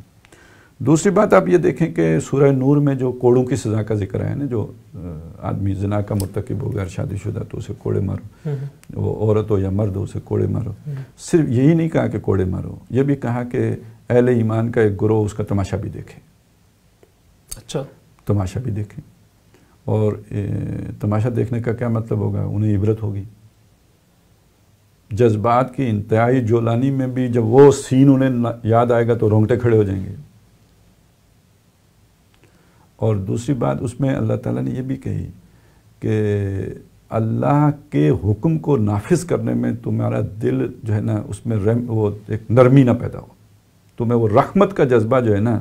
دوسری بات آپ یہ دیکھیں کہ سورہ نور میں جو کوڑوں کی سزا کا ذکر ہے نا، جو آدمی زنا کا مرتکب ہو غیر شادی شدہ تو اسے کوڑے مارو، وہ عورت ہو یا مرد ہو اسے کوڑے مارو. صرف یہی نہیں کہا کہ کوڑے مارو، یہ بھی کہا کہ اہل ایمان کا ایک گروہ اس کا تماشا بھی دیکھے. اچھا، تماشا بھی دیکھیں. اور تماشا دیکھنے کا کیا مطلب ہوگا؟ انہیں عبرت ہوگی. جذبات کی انتہائی جولانی میں بھی جب وہ سین انہیں یاد آئے گا تو رونگٹے کھڑے ہو جائیں گے. اور دوسری بات اس میں اللہ تعالیٰ نے یہ بھی کہی کہ اللہ کے حکم کو نافذ کرنے میں تمہارا دل جو ہے نا اس میں وہ ایک نرمی نہ پیدا ہو، تمہیں وہ رحمت کا جذبہ جو ہے نا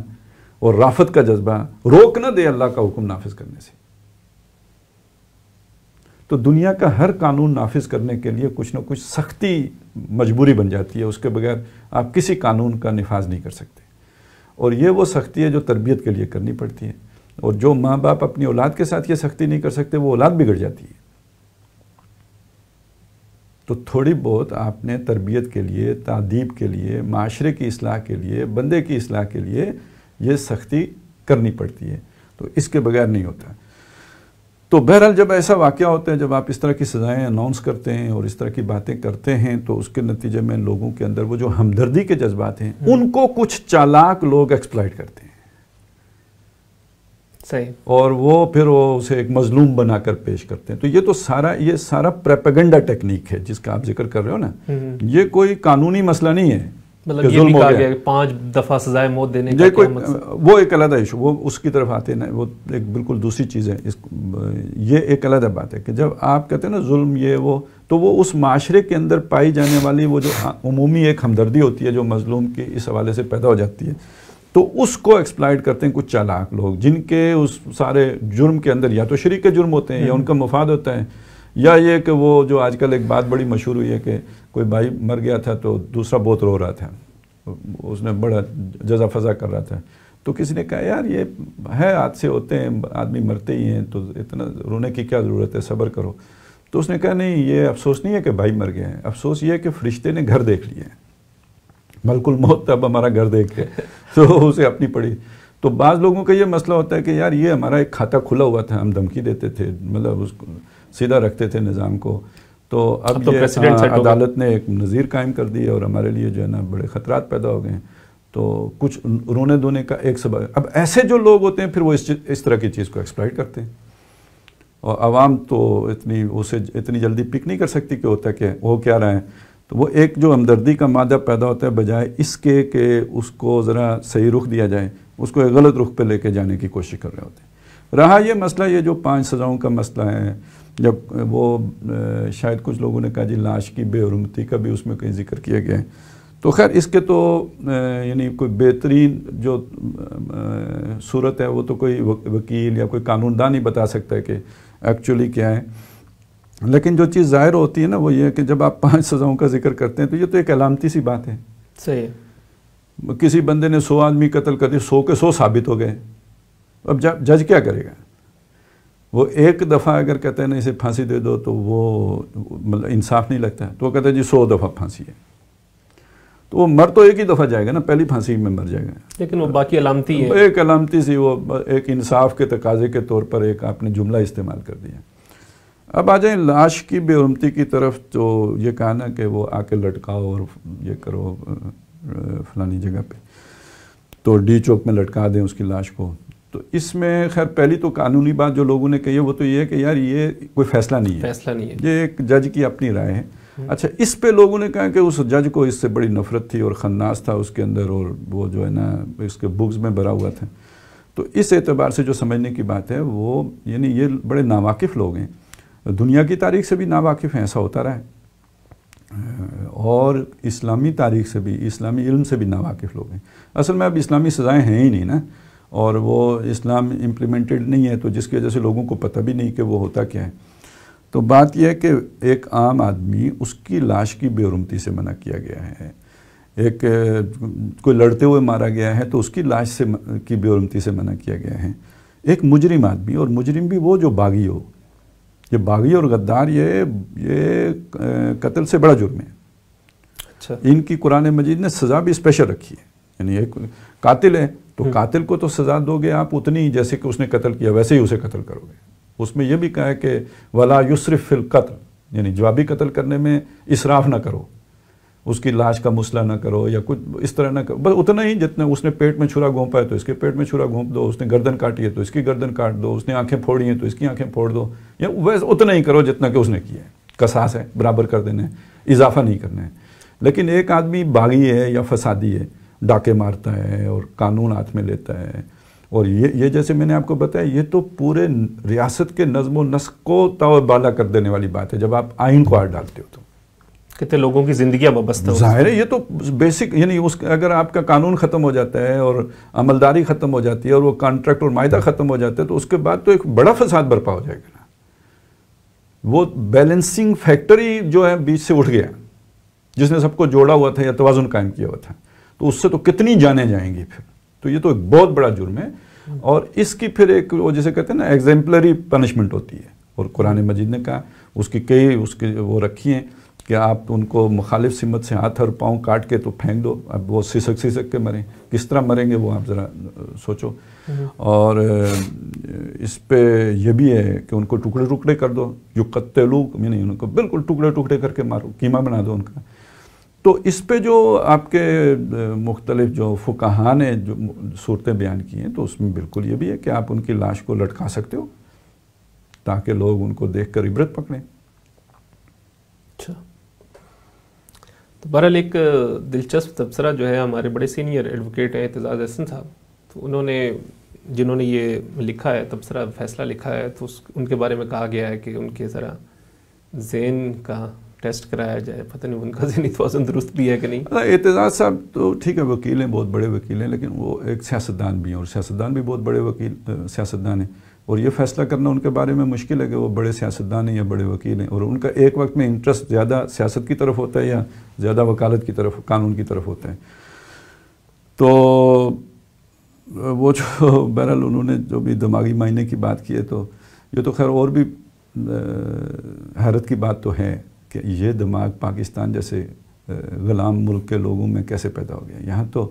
اور رافت کا جذبہ روک نہ دے اللہ کا حکم نافذ کرنے سے. تو دنیا کا ہر قانون نافذ کرنے کے لیے کچھ نہ کچھ سختی مجبوری بن جاتی ہے، اس کے بغیر آپ کسی قانون کا نفاذ نہیں کر سکتے. اور یہ وہ سختی ہے جو تربیت کے لیے کرنی پڑتی ہے، اور جو ماں باپ اپنی اولاد کے ساتھ یہ سختی نہیں کر سکتے وہ اولاد بگڑ جاتی ہے. تو تھوڑی بہت آپ نے تربیت کے لیے، تعدیب کے لیے، معاشرے کی اصلاح کے لیے، بندے کی اصلاح کے لیے یہ سختی کرنی پڑتی ہے، تو اس کے بغیر نہیں ہوتا. تو بہرحال جب ایسا واقعہ ہوتا ہے، جب آپ اس طرح کی سزائیں اناؤنس کرتے ہیں اور اس طرح کی باتیں کرتے ہیں، تو اس کے نتیجے میں لوگوں کے اندر وہ جو ہمدردی کے جذبات ہیں ان کو کچھ چالاک لوگ ایکسپلائٹ کرتے ہیں. صحیح. اور وہ پھر وہ اسے ایک مظلوم بنا کر پیش کرتے ہیں. تو یہ تو سارا پریپیگنڈا ٹیکنیک ہے جس کا آپ ذکر کر رہے ہو نا. یہ کوئی قانونی مسئلہ نہیں ہے. مطلب یہ بھی کہا گیا کہ 5 دفعہ سزائے موت دینے کا وہ ایک علیحدہ ایشو، وہ اس کی طرف آتے ہیں نا، وہ ایک بالکل دوسری چیز ہے. یہ ایک علیحدہ بات ہے کہ جب آپ کہتے ہیں نا ظلم یہ وہ، تو وہ اس معاشرے کے اندر پائی جانے والی وہ جو عمومی ایک ہمدردی ہوتی ہے جو مظلوم کی اس حوالے سے پیدا ہو جاتی ہے، تو اس کو ایکسپلائٹ کرتے ہیں کچھ چالاک لوگ، جن کے اس سارے جرم کے اندر یا تو شریک جرم ہوتے ہیں یا ان کا مفاد ہوتا ہے، یا یہ کہ وہ جو آج کل ایک بات بڑی مشہور ہوئی ہے کہ کوئی بھائی مر گیا تھا تو دوسرا بہت رو رہا تھا، اس نے بڑا جزا فضا کر رہا تھا، تو کسی نے کہا یار یہ ہے حادثے ہوتے ہیں، آدمی مرتے ہی ہیں، تو اتنا رونے کی کیا ضرورت ہے، صبر کرو. تو اس نے کہا نہیں، یہ افسوس نہیں ہے کہ بھائی مر گیا ہے، افسوس یہ ہے کہ فرشتے نے گھر دیکھ لیا ہے، ملک الموت اب ہمارا گھر دیکھ کے تو اسے اپنی پڑی. تو بعض لوگوں کا یہ مسئلہ ہوتا ہے کہ یار یہ ہمارا ایک کھاتا کھلا ہوا تھا، ہم دھمکی دیتے تھے، مطلب اس کو سیدھا رکھتے تھے نظام کو، تو اب یہ عدالت نے ایک نظیر قائم کر دی اور ہمارے لیے جو ہے نا بڑے خطرات پیدا ہو گئے ہیں. تو کچھ رونے دھونے کا ایک سبب. اب ایسے جو لوگ ہوتے ہیں پھر وہ اس طرح کی چیز کو ایکسپلائٹ کرتے ہیں، اور عوام تو اسے اتنی جلدی پک نہیں کر سکتی کہ ہوتا کہ وہ کیا رہا ہے. تو وہ ایک جو ہمدردی کا مادہ پیدا ہوتا ہے، بجائے اس کے کہ اس کو ذرا صحیح رخ دیا جائے، اس کو ایک غلط رخ پہ لے کے جانے کی کوشش کر رہے ہوتے ہیں. رہا یہ مسئلہ، یہ جو 5 سزاؤں کا مسئلہ ہے، جب وہ شاید کچھ لوگوں نے کہا جی لاش کی بے حرمتی کا بھی اس میں کہیں ذکر کیا گیا ہے، تو خیر اس کے تو یعنی کوئی بہترین جو صورت ہے وہ تو کوئی وکیل یا کوئی قانون دان ہی بتا سکتا ہے کہ ایکچولی کیا ہے. لیکن جو چیز ظاہر ہوتی ہے نا وہ یہ ہے کہ جب آپ 5 سزاؤں کا ذکر کرتے ہیں تو یہ تو ایک علامتی سی بات ہے. صحیح. کسی بندے نے 100 آدمی قتل کر دی، 100 کے 100 ثابت ہو گئے، اب جج کیا کرے گا؟ وہ ایک دفعہ اگر کہتے ہیں نا اسے پھانسی دے دو تو وہ مطلب انصاف نہیں لگتا ہے، تو وہ کہتے ہیں جی 100 دفعہ پھانسی ہے، تو وہ مر تو ایک ہی دفعہ جائے گا نا، پہلی پھانسی میں مر جائے گا، لیکن وہ باقی علامتی ہے، ایک علامتی سی، وہ ایک انصاف کے تقاضے کے طور پر ایک آپ نے جملہ استعمال کر دیا. اب آ جائیں لاش کی بے حرمتی کی طرف. تو یہ کہا نا کہ وہ آ کے لٹکاؤ اور یہ کرو فلانی جگہ پہ، تو ڈی چوک میں لٹکا دیں اس کی لاش کو. تو اس میں خیر پہلی تو قانونی بات جو لوگوں نے کہی ہے وہ تو یہ ہے کہ یار یہ کوئی فیصلہ نہیں ہے، یہ ایک جج کی اپنی رائے ہے. اچھا، اس پہ لوگوں نے کہا کہ اس جج کو اس سے بڑی نفرت تھی اور خناس تھا اس کے اندر، اور وہ جو ہے نا اس کے بغض میں بھرا ہوا تھا. تو اس اعتبار سے جو سمجھنے کی بات ہے وہ یعنی یہ بڑے ناواقف لوگ ہیں، دنیا کی تاریخ سے بھی ناواقف ہیں، ایسا ہوتا رہا ہے، اور اسلامی تاریخ سے بھی، اسلامی علم سے بھی ناواقف لوگ ہیں. اصل میں اب اسلامی سزائیں ہیں ہی نہیں نا، اور وہ اسلام امپلیمنٹڈ نہیں ہے، تو جس کی وجہ سے لوگوں کو پتہ بھی نہیں کہ وہ ہوتا کیا ہے. تو بات یہ ہے کہ ایک عام آدمی، اس کی لاش کی بے حرمتی سے منع کیا گیا ہے. ایک کوئی لڑتے ہوئے مارا گیا ہے تو اس کی لاش سے کی بے حرمتی سے منع کیا گیا ہے. ایک مجرم آدمی، اور مجرم بھی وہ جو باغی ہو، یہ باغی اور غدار یہ قتل سے بڑا جرم ہے. اچھا، ان کی قرآن مجید نے سزا بھی اسپیشل رکھی ہے. یعنی ایک قاتل ہے تو قاتل کو تو سزا دو گے آپ اتنی جیسے کہ اس نے قتل کیا ویسے ہی اسے قتل کرو گے. اس میں یہ بھی کہا ہے کہ ولا یسرف فی القتل، یعنی جوابی قتل کرنے میں اسراف نہ کرو، اس کی لاش کا مسئلہ نہ کرو یا کچھ اس طرح نہ کرو، بس اتنا ہی جتنا اس نے پیٹ میں چھرا گھونپا ہے تو اس کے پیٹ میں چھرا گھونپ دو، اس نے گردن کاٹی ہے تو اس کی گردن کاٹ دو، اس نے آنکھیں پھوڑی ہیں تو اس کی آنکھیں پھوڑ دو، یا ویسے اتنا ہی کرو جتنا کہ اس نے کیا ہے. قصاص ہے، برابر کر دینا ہے، اضافہ نہیں کرنا ہے. لیکن ایک آدمی باغی ہے یا فسادی ہے، ڈاکے مارتا ہے اور قانون ہاتھ میں لیتا ہے، اور یہ جیسے میں نے آپ کو بتایا یہ تو پورے ریاست کے نظم و نسق کو تاو بالا کر دینے والی بات ہے جب آپ آئین کو ہاتھ ڈالتے ہو. تو کتنے لوگوں کی زندگیاں وابستہ ہو، ظاہر ہے یہ تو بیسک، یعنی اگر آپ کا قانون ختم ہو جاتا ہے اور عملداری ختم ہو جاتی ہے اور وہ کانٹریکٹ اور معاہدہ ختم ہو جاتا ہے تو اس کے بعد تو ایک بڑا فساد برپا ہو جائے گا نا. وہ بیلنسنگ فیکٹری جو ہے بیچ سے اٹھ گیا، جس نے سب کو جوڑا ہوا تھا یا توازن قائم کیا ہوا تھا، تو اس سے تو کتنی جانیں جائیں گی پھر. تو یہ تو ایک بہت بڑا جرم ہے، اور اس کی پھر ایک وہ جسے کہتے ہیں نا ایگزیمپلری پنشمنٹ ہوتی ہے. اور قرآن مجید نے کہا اس کی وہ رکھی ہیں کہ آپ ان کو مخالف سمت سے ہاتھ اور پاؤں کاٹ کے تو پھینک دو، اب وہ سسک کے مریں، کس طرح مریں گے وہ آپ ذرا سوچو. اور اس پہ یہ بھی ہے کہ ان کو ٹکڑے ٹکڑے کر دو، یقتلوا، یعنی ان کو بالکل ٹکڑے ٹکڑے کر کے مارو، قیمہ بنا دو ان کا. تو اس پہ جو آپ کے مختلف جو فقہاء نے جو صورتیں بیان کی ہیں تو اس میں بالکل یہ بھی ہے کہ آپ ان کی لاش کو لٹکا سکتے ہو تاکہ لوگ ان کو دیکھ کر عبرت پکڑیں. اچھا، تو بہرحال ایک دلچسپ تبصرہ جو ہے ہمارے بڑے سینئر ایڈوکیٹ ہیں اعتزاز احسن صاحب، تو جنہوں نے یہ لکھا ہے تبصرہ فیصلہ لکھا ہے، تو ان کے بارے میں کہا گیا ہے کہ ان کے ذرا ذہن کا ٹیسٹ کرایا جائے، پتہ نہیں ان کا ذہنی توازن درست بھی ہے کہ نہیں. اعتزاز صاحب تو ٹھیک ہے وکیل ہیں، بہت بڑے وکیل ہیں، لیکن وہ ایک سیاستدان بھی ہیں، اور سیاستدان بھی بہت بڑے سیاستدان ہیں، اور یہ فیصلہ کرنا ان کے بارے میں مشکل ہے کہ وہ بڑے سیاستدان ہیں یا بڑے وکیل ہیں، اور ان کا ایک وقت میں انٹرسٹ زیادہ سیاست کی طرف ہوتا ہے یا زیادہ وکالت کی طرف، قانون کی طرف ہوتا ہے. تو وہ جو بہرحال انہوں نے جو بھی دماغی معائنے کی بات کی ہے، تو یہ تو خیر اور بھی حیرت کی بات تو ہے کہ یہ دماغ پاکستان جیسے غلام ملک کے لوگوں میں کیسے پیدا ہو گیا. یہاں تو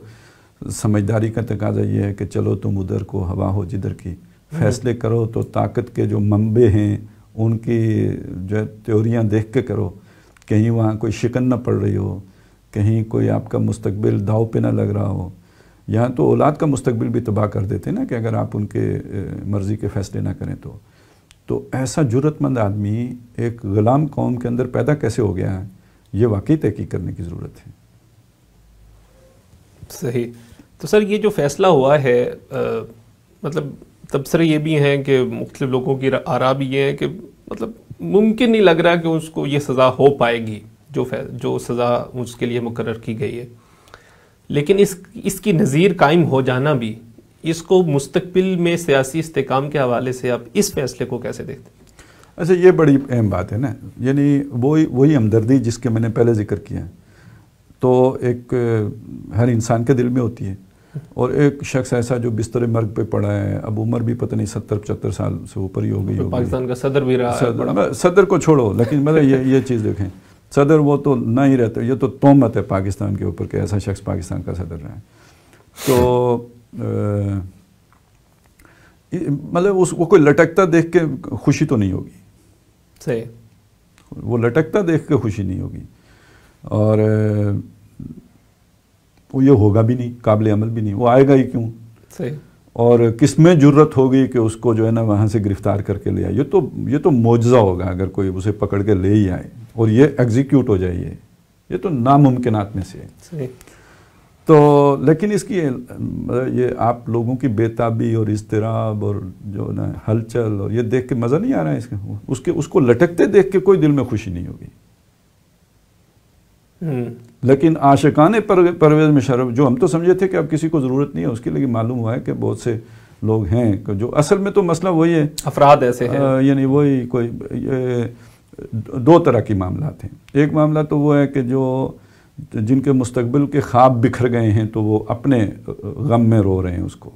سمجھداری کا تقاضا یہ ہے کہ چلو تم ادھر کو ہوا ہو جدھر کی، فیصلے کرو تو طاقت کے جو منبع ہیں ان کی جو تیوریاں دیکھ کے کرو، کہیں وہاں کوئی شکن نہ پڑ رہی ہو، کہیں کوئی آپ کا مستقبل داؤ پہ نہ لگ رہا ہو. یہاں تو اولاد کا مستقبل بھی تباہ کر دیتے ہیں نا کہ اگر آپ ان کے مرضی کے فیصلے نہ کریں تو ایسا جرت مند آدمی ایک غلام قوم کے اندر پیدا کیسے ہو گیا ہے، یہ واقعی تحقیق کرنے کی ضرورت ہے. صحیح. تو سر یہ جو فیصلہ ہوا ہے، مطلب تبصرے یہ بھی ہیں کہ مختلف لوگوں کی آراء بھی یہ ہے کہ مطلب ممکن نہیں لگ رہا کہ اس کو یہ سزا ہو پائے گی جو سزا اس کے لیے مقرر کی گئی ہے، لیکن اس کی نظیر قائم ہو جانا بھی، اس کو مستقبل میں سیاسی استحکام کے حوالے سے آپ اس فیصلے کو کیسے دیکھتے ہیں؟ اچھا، یہ بڑی اہم بات ہے نا، یعنی وہی ہمدردی جس کے میں نے پہلے ذکر کیا، تو ایک ہر انسان کے دل میں ہوتی ہے، اور ایک شخص ایسا جو بستر مرگ پہ پڑا ہے، اب عمر بھی پتہ نہیں 70-75 سال سے اوپر ہی ہو گئی، پاکستان کا صدر بھی رہا ہے. صدر کو چھوڑو، لیکن مطلب یہ چیز دیکھیں، صدر وہ تو نہ ہی رہتے، یہ تو تہمت ہے پاکستان کے اوپر کہ ایسا شخص پاکستان کا صدر رہا ہے. تو مطلب وہ کوئی لٹکتا دیکھ کے خوشی تو نہیں ہوگی، صحیح، وہ لٹکتا دیکھ کے خوشی نہیں ہوگی، اور وہ یہ ہوگا بھی نہیں، قابل عمل بھی نہیں، وہ آئے گا ہی کیوں. صحیح. اور کس میں جرت ہوگی کہ اس کو جو ہے نا وہاں سے گرفتار کر کے لے آئے. یہ تو معجزہ ہوگا اگر کوئی اسے پکڑ کے لے ہی آئے اور یہ ایگزیکیوٹ ہو جائے. یہ تو ناممکنات میں سے ہے. صحیح. تو لیکن اس کی یہ آپ لوگوں کی بےتابی اور اضطراب اور جو نا ہلچل اور یہ دیکھ کے مزہ نہیں آ رہا ہے، اس کو لٹکتے دیکھ کے کوئی دل میں خوشی نہیں ہوگی. لیکن عاشقان پرویز مشرف جو ہم تو سمجھے تھے کہ اب کسی کو ضرورت نہیں ہے اس کی، لیکن معلوم ہوا ہے کہ بہت سے لوگ ہیں جو اصل میں تو مسئلہ وہی ہے، افراد ایسے ہیں، یعنی وہی کوئی دو طرح کی معاملات ہیں. ایک معاملہ تو وہ ہے کہ جن کے مستقبل کے خواب بکھر گئے ہیں تو وہ اپنے غم میں رو رہے ہیں اس کو،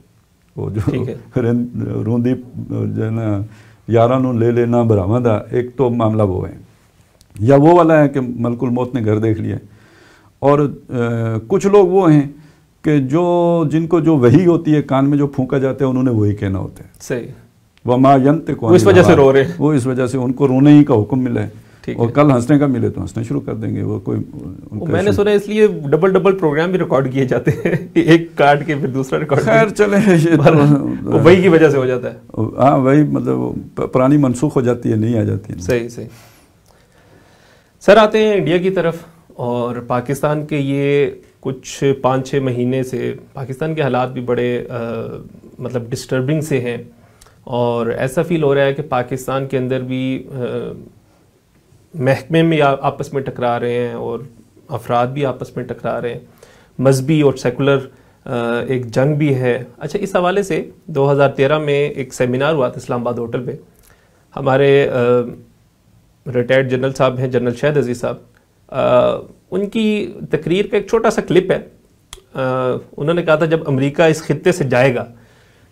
وہ جو روندی جو ہے نا یاراں نوں لے لینا براواں دا، ایک تو معاملہ وہ ہے، یا وہ والا ہے کہ ملک الموت نے گھر دیکھ لیا. اور کچھ لوگ وہ ہیں کہ جن کو جو وحی ہوتی ہے کان میں جو پھونکا جاتا ہے انہوں نے وہی کہنا ہوتا ہے. صحیح. وما ينطق عن الهوى, اس وجہ سے رو رہے ہیں, وہ اس وجہ سے ان کو رونے ہی کا حکم ملا ہے, اور کل ہنسنے کا ملے تو ہنسنا شروع کر دیں گے. وہ کوئی میں نے سنا اس لیے ڈبل پروگرام بھی ریکارڈ کیے جاتے ہیں, ایک کاٹ کے پھر دوسرا ریکارڈ. خیر چلیں, یہ وہی کی وجہ سے ہو جاتا ہے. ہاں وہی, مطلب پرانی منسوخ ہو جاتی ہے, نہیں آ جاتی ہے. صحیح. سر آتے ہیں انڈیا کی طرف, اور پاکستان کے یہ کچھ 5-6 مہینے سے پاکستان کے حالات بھی بڑے مطلب ڈسٹربنگ سے ہیں, اور ایسا فیل ہو رہا ہے کہ پاکستان کے اندر بھی محکمے میں آپس میں ٹکرا رہے ہیں, اور افراد بھی آپس میں ٹکرا رہے ہیں, مذہبی اور سیکولر ایک جنگ بھی ہے. اچھا, اس حوالے سے 2013 میں ایک سیمینار ہوا تھا اسلام آباد ہوٹل پہ. ہمارے ریٹائرڈ جنرل صاحب ہیں, جنرل شاہد عزیز صاحب, ان کی تقریر کا ایک چھوٹا سا کلپ ہے. انہوں نے کہا تھا جب امریکہ اس خطے سے جائے گا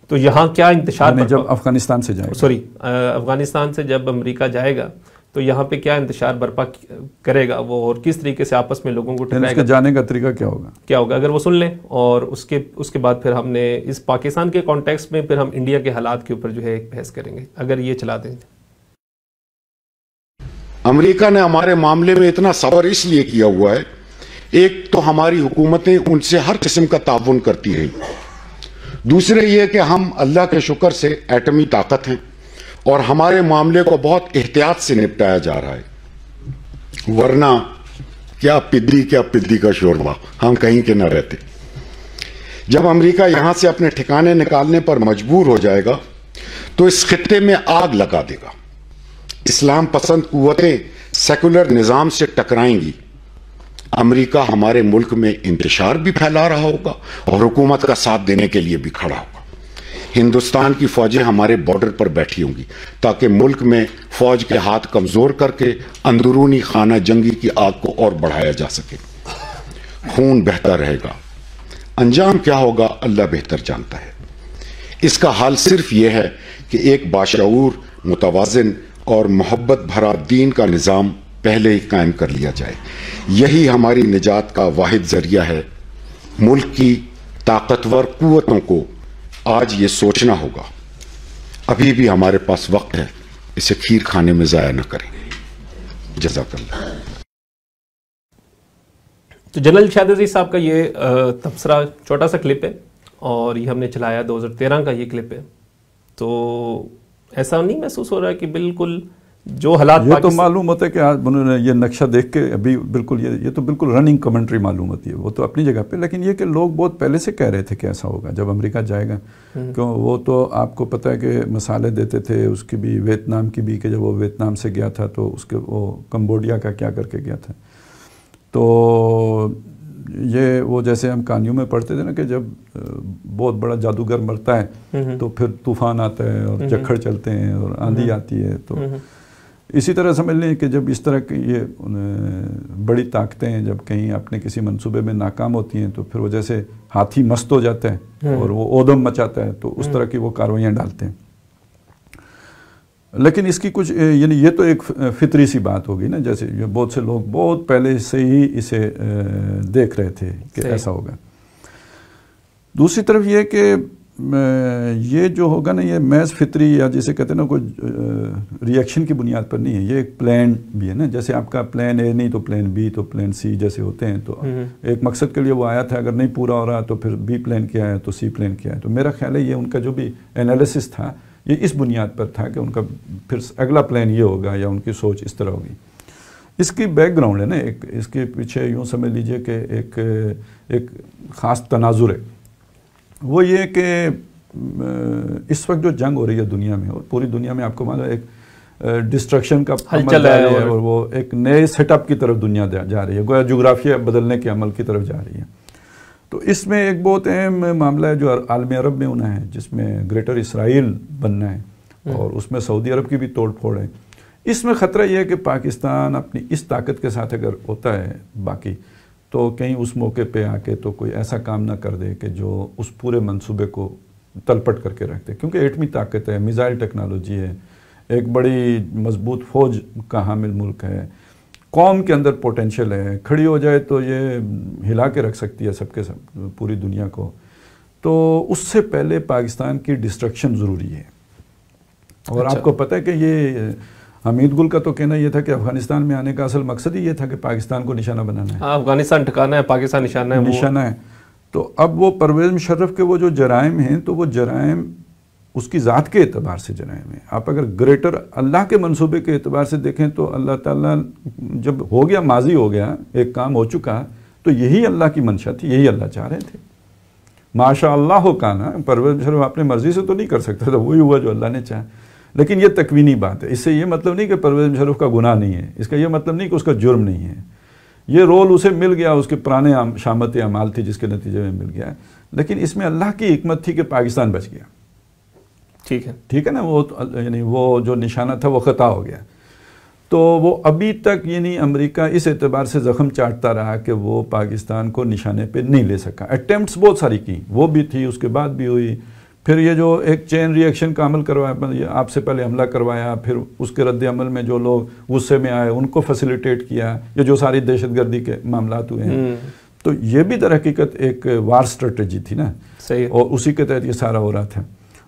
تو یہاں کیا انتشار, جب افغانستان سے جائے گا, افغانستان سے جب امریکہ جائے گا تو یہاں پہ کیا انتشار برپا کرے گا وہ, اور کس طریقے سے آپس میں لوگوں کو ٹکرائے گا, جانے کا طریقہ کیا ہوگا اگر وہ سن لیں. اور اس کے بعد پھر ہم نے اس پاکستان کے کانٹیکسٹ میں پھر ہم انڈیا کے حالات کے اوپر جو ہے ایک بحث کریں گے. اگر یہ چلا دیں. امریکہ نے ہمارے معاملے میں اتنا صبر اس لیے کیا ہوا ہے, ایک تو ہماری حکومتیں ان سے ہر قسم کا تعاون کرتی رہی, دوسرے یہ کہ ہم اللہ کے شکر سے ایٹمی طاقت ہیں اور ہمارے معاملے کو بہت احتیاط سے نپٹایا جا رہا ہے, ورنہ کیا پدی کا شوربہ, ہم کہیں کے نہ رہتے. جب امریکہ یہاں سے اپنے ٹھکانے نکالنے پر مجبور ہو جائے گا تو اس خطے میں آگ لگا دے گا. اسلام پسند قوتیں سیکولر نظام سے ٹکرائیں گی, امریکہ ہمارے ملک میں انتشار بھی پھیلا رہا ہوگا اور حکومت کا ساتھ دینے کے لیے بھی کھڑا ہوگا. ہندوستان کی فوجیں ہمارے بارڈر پر بیٹھی ہوں گی تاکہ ملک میں فوج کے ہاتھ کمزور کر کے اندرونی خانہ جنگی کی آگ کو اور بڑھایا جا سکے. خون بہتا رہے گا, انجام کیا ہوگا اللہ بہتر جانتا ہے. اس کا حال صرف یہ ہے کہ ایک باشعور, متوازن اور محبت بھرا دین کا نظام پہلے ہی قائم کر لیا جائے. یہی ہماری نجات کا واحد ذریعہ ہے. ملک کی طاقتور قوتوں کو آج یہ سوچنا ہوگا, ابھی بھی ہمارے پاس وقت ہے, اسے کھیر کھانے میں ضائع نہ کریں. جزاک اللہ. تو جنرل شاہد عزیز صاحب کا یہ تبصرہ چھوٹا سا کلپ ہے, اور یہ ہم نے چلایا 2013 کا یہ کلپ ہے. تو ایسا نہیں محسوس ہو رہا ہے کہ بالکل جو حالات یہ تو معلوم ہوتا ہے کہ انہوں نے یہ نقشہ دیکھ کے ابھی بالکل یہ تو بالکل رننگ کمنٹری معلوم ہوتی ہے, وہ تو اپنی جگہ پہ, لیکن یہ کہ لوگ بہت پہلے سے کہہ رہے تھے کہ ایسا ہوگا جب امریکہ جائے گا. کیوں, وہ تو آپ کو پتہ ہے کہ مسالے دیتے تھے اس کی بھی, ویتنام کی بھی, کہ جب وہ ویتنام سے گیا تھا تو اس کے وہ کمبوڈیا کا کیا کر کے گیا تھا. تو یہ وہ جیسے ہم کہانیوں میں پڑھتے تھے نا کہ جب بہت بڑا جادوگر مرتا ہے تو پھر طوفان آتا ہے اور چکھڑ چلتے ہیں اور آندھی آتی ہے. تو اسی طرح سمجھ لیں کہ جب اس طرح کی یہ بڑی طاقتیں جب کہیں اپنے کسی منصوبے میں ناکام ہوتی ہیں تو پھر وہ جیسے ہاتھی مست ہو جاتا ہے اور وہ اودم مچاتا ہے, تو اس طرح کی وہ کاروائیاں ڈالتے ہیں. لیکن اس کی کچھ یعنی یہ تو ایک فطری سی بات ہوگی نا, جیسے یہ بہت سے لوگ بہت پہلے سے ہی اسے دیکھ رہے تھے کہ ایسا ہوگا. دوسری طرف یہ کہ یہ جو ہوگا نا یہ محض فطری یا جسے کہتے ہیں نا کوئی ری ایکشن کی بنیاد پر نہیں ہے, یہ ایک پلان بھی ہے نا. جیسے آپ کا پلان اے نہیں تو پلان بی تو پلان سی جیسے ہوتے ہیں, تو ایک مقصد کے لیے وہ آیا تھا, اگر نہیں پورا ہو رہا تو پھر بی پلان کیا ہے تو سی پلان کیا ہے. تو میرا خیال ہے یہ ان کا جو بھی انالیسس تھا یہ اس بنیاد پر تھا کہ ان کا پھر اگلا پلان یہ ہوگا یا ان کی سوچ اس طرح ہوگی. اس کی بیک گراؤنڈ ہے نا, ایک اس کے پیچھے یوں سمجھ لیجئے کہ ایک خاص تناظر ہے. وہ یہ کہ اس وقت جو جنگ ہو رہی ہے دنیا میں, اور پوری دنیا میں آپ کو معلوم ہے ایک ڈسٹرکشن کا عمل جاری ہے, اور وہ ایک نئے سیٹ اپ کی طرف دنیا جا رہی ہے, گویا جغرافیہ بدلنے کے عمل کی طرف جا رہی ہے. تو اس میں ایک بہت اہم معاملہ ہے جو عالم عرب میں ہونا ہے, جس میں گریٹر اسرائیل بننا ہے, اور اس میں سعودی عرب کی بھی توڑ پھوڑ ہے. اس میں خطرہ یہ ہے کہ پاکستان اپنی اس طاقت کے ساتھ اگر ہوتا ہے باقی, تو کہیں اس موقع پہ آ کے تو کوئی ایسا کام نہ کر دے کہ جو اس پورے منصوبے کو تلپٹ کر کے رکھ دے. کیونکہ ایٹمی طاقت ہے, میزائل ٹیکنالوجی ہے, ایک بڑی مضبوط فوج کا حامل ملک ہے, قوم کے اندر پوٹینشیل ہے، کھڑی ہو جائے تو یہ ہلا کے رکھ سکتی ہے سب کے سب پوری دنیا کو. تو اس سے پہلے پاکستان کی ڈسٹرکشن ضروری ہے. اور آپ کو پتہ ہے کہ یہ حمید گل کا تو کہنا یہ تھا کہ افغانستان میں آنے کا اصل مقصد ہی یہ تھا کہ پاکستان کو نشانہ بنانا ہے. افغانستان ٹھکانا ہے، پاکستان نشانہ ہے. تو اب وہ پرویز مشرف کے وہ جو جرائم ہیں تو وہ جرائم اس کی ذات کے اعتبار سے جرائم ہیں. آپ اگر گریٹر اللہ کے منصوبے کے اعتبار سے دیکھیں تو اللہ تعالیٰ جب ہو گیا، ماضی ہو گیا، ایک کام ہو چکا، تو یہی اللہ کی منشا تھی، یہی اللہ چاہ رہے تھے. ماشاء اللہ ہو کانا، پرویز مشرف اپنے مرضی سے تو نہیں کر سکتا تھا، وہی ہوا جو اللہ نے چاہا. لیکن یہ تکوینی بات ہے. اس سے یہ مطلب نہیں کہ پرویز مشرف کا گناہ نہیں ہے، اس کا یہ مطلب نہیں کہ اس کا جرم نہیں ہے. یہ رول اسے مل گیا، اس کے پرانے شامت اعمال تھی جس کے نتیجے میں مل گیا. لیکن اس میں اللہ کی حکمت تھی کہ پاکستان بچ گیا. ٹھیک ہے نا. وہ یعنی وہ جو نشانہ تھا وہ خطا ہو گیا. تو وہ ابھی تک یعنی امریکہ اس اعتبار سے زخم چاٹتا رہا کہ وہ پاکستان کو نشانے پہ نہیں لے سکا. اٹیمپٹس بہت ساری کی، وہ بھی تھی، اس کے بعد بھی ہوئی. پھر یہ جو ایک چین ری ایکشن کا عمل کروایا، آپ سے پہلے حملہ کروایا، پھر اس کے رد عمل میں جو لوگ غصے میں آئے ان کو فیسیلیٹیٹ کیا، یہ جو ساری دہشت گردی کے معاملات ہوئے ہیں. تو یہ بھی در حقیقت ایک وار اسٹریٹجی تھی نا، اور اسی کے تحت یہ سارا ہو رہا تھا.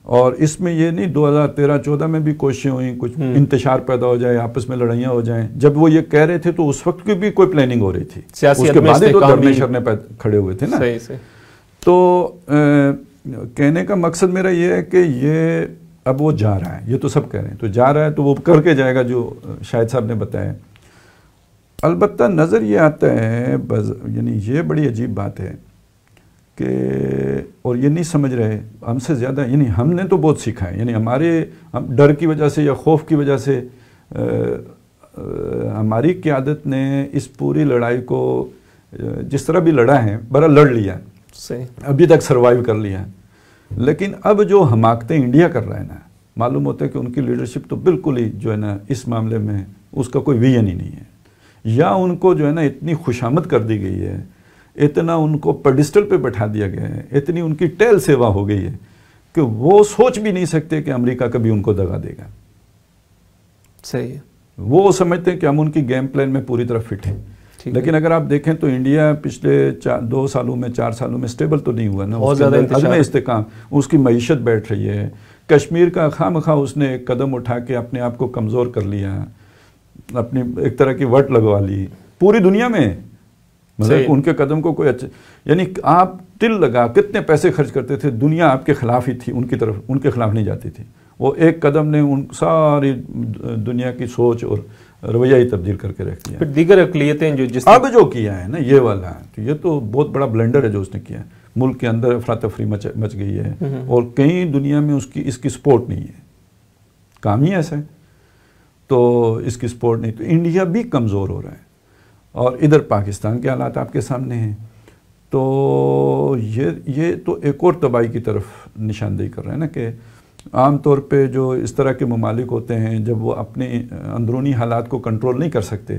اور اس میں یہ نہیں 2013-14 میں بھی کوششیں ہوئیں کچھ انتشار پیدا ہو جائے، آپس میں لڑائیاں ہو جائیں. جب وہ یہ کہہ رہے تھے تو اس وقت کی بھی کوئی پلاننگ ہو رہی تھی، اس کے بعد تو دھرنے شرنے پہ کھڑے ہوئے تھے نا. تو کہنے کا مقصد میرا یہ ہے کہ یہ اب وہ جا رہا ہے، یہ تو سب کہہ رہے ہیں، تو جا رہا ہے تو وہ کر کے جائے گا جو شاہد صاحب نے بتایا. البتہ نظر یہ آتا ہے، یعنی یہ بڑی عجیب بات ہے کہ اور یہ نہیں سمجھ رہے ہم سے زیادہ، یعنی ہم نے تو بہت سیکھا ہے. یعنی ہمارے ڈر کی وجہ سے یا خوف کی وجہ سے ہماری قیادت نے اس پوری لڑائی کو جس طرح بھی لڑا ہے برا لڑ لیا، ابھی تک سروائیو کر لیا. لیکن اب جو حماقتیں انڈیا کر رہا ہے نا، معلوم ہوتا ہے کہ ان کی لیڈرشپ تو بالکل ہی جو ہے نا اس معاملے میں اس کا کوئی ویژن ہی نہیں ہے. یا ان کو جو ہے نا اتنی خوشامد کر دی گئی ہے، اتنا ان کو پیڈسٹل پہ بٹھا دیا گیا ہے، اتنی ان کی ٹیل سیوا ہو گئی ہے کہ وہ سوچ بھی نہیں سکتے کہ امریکہ کبھی ان کو دگا دے گا. صحیح. وہ سمجھتے ہیں کہ ہم ان کی گیم پلان میں پوری طرح فٹ ہیں. لیکن اگر آپ دیکھیں تو انڈیا پچھلے 2 سالوں میں 4 سالوں میں سٹیبل تو نہیں ہوا نا، عدم استحکام، اس کی معیشت بیٹھ رہی ہے. کشمیر کا خواہ اس نے ایک قدم اٹھا کے اپنے آپ کو کمزور کر لیا، اپنی ایک طرح کی وٹ لگوا لی پوری دنیا میں. مطلب ان کے قدم کو کوئی اچھا، یعنی آپ دل لگا کتنے پیسے خرچ کرتے تھے، دنیا آپ کے خلاف ہی تھی، ان کی طرف، ان کے خلاف نہیں جاتی تھی. وہ ایک قدم نے ان ساری دنیا کی سوچ اور رویہ ہی تبدیل کر کے رکھ دیا. پھر دیگر اقلیتیں اب جو کیا ہے نا یہ والا، تو یہ تو بہت بڑا بلنڈر ہے جو اس نے کیا ہے. ملک کے اندر افراتفری مچ گئی ہے، اور کہیں دنیا میں اس کی سپورٹ نہیں ہے. کام ہی ایسا ہے، تو اس کی سپورٹ نہیں. تو انڈیا بھی کمزور ہو رہا ہے، اور ادھر پاکستان کے حالات آپ کے سامنے ہیں. تو یہ تو ایک اور تباہی کی طرف نشاندہی کر رہے ہیں نا، کہ عام طور پہ جو اس طرح کے ممالک ہوتے ہیں جب وہ اپنے اندرونی حالات کو کنٹرول نہیں کر سکتے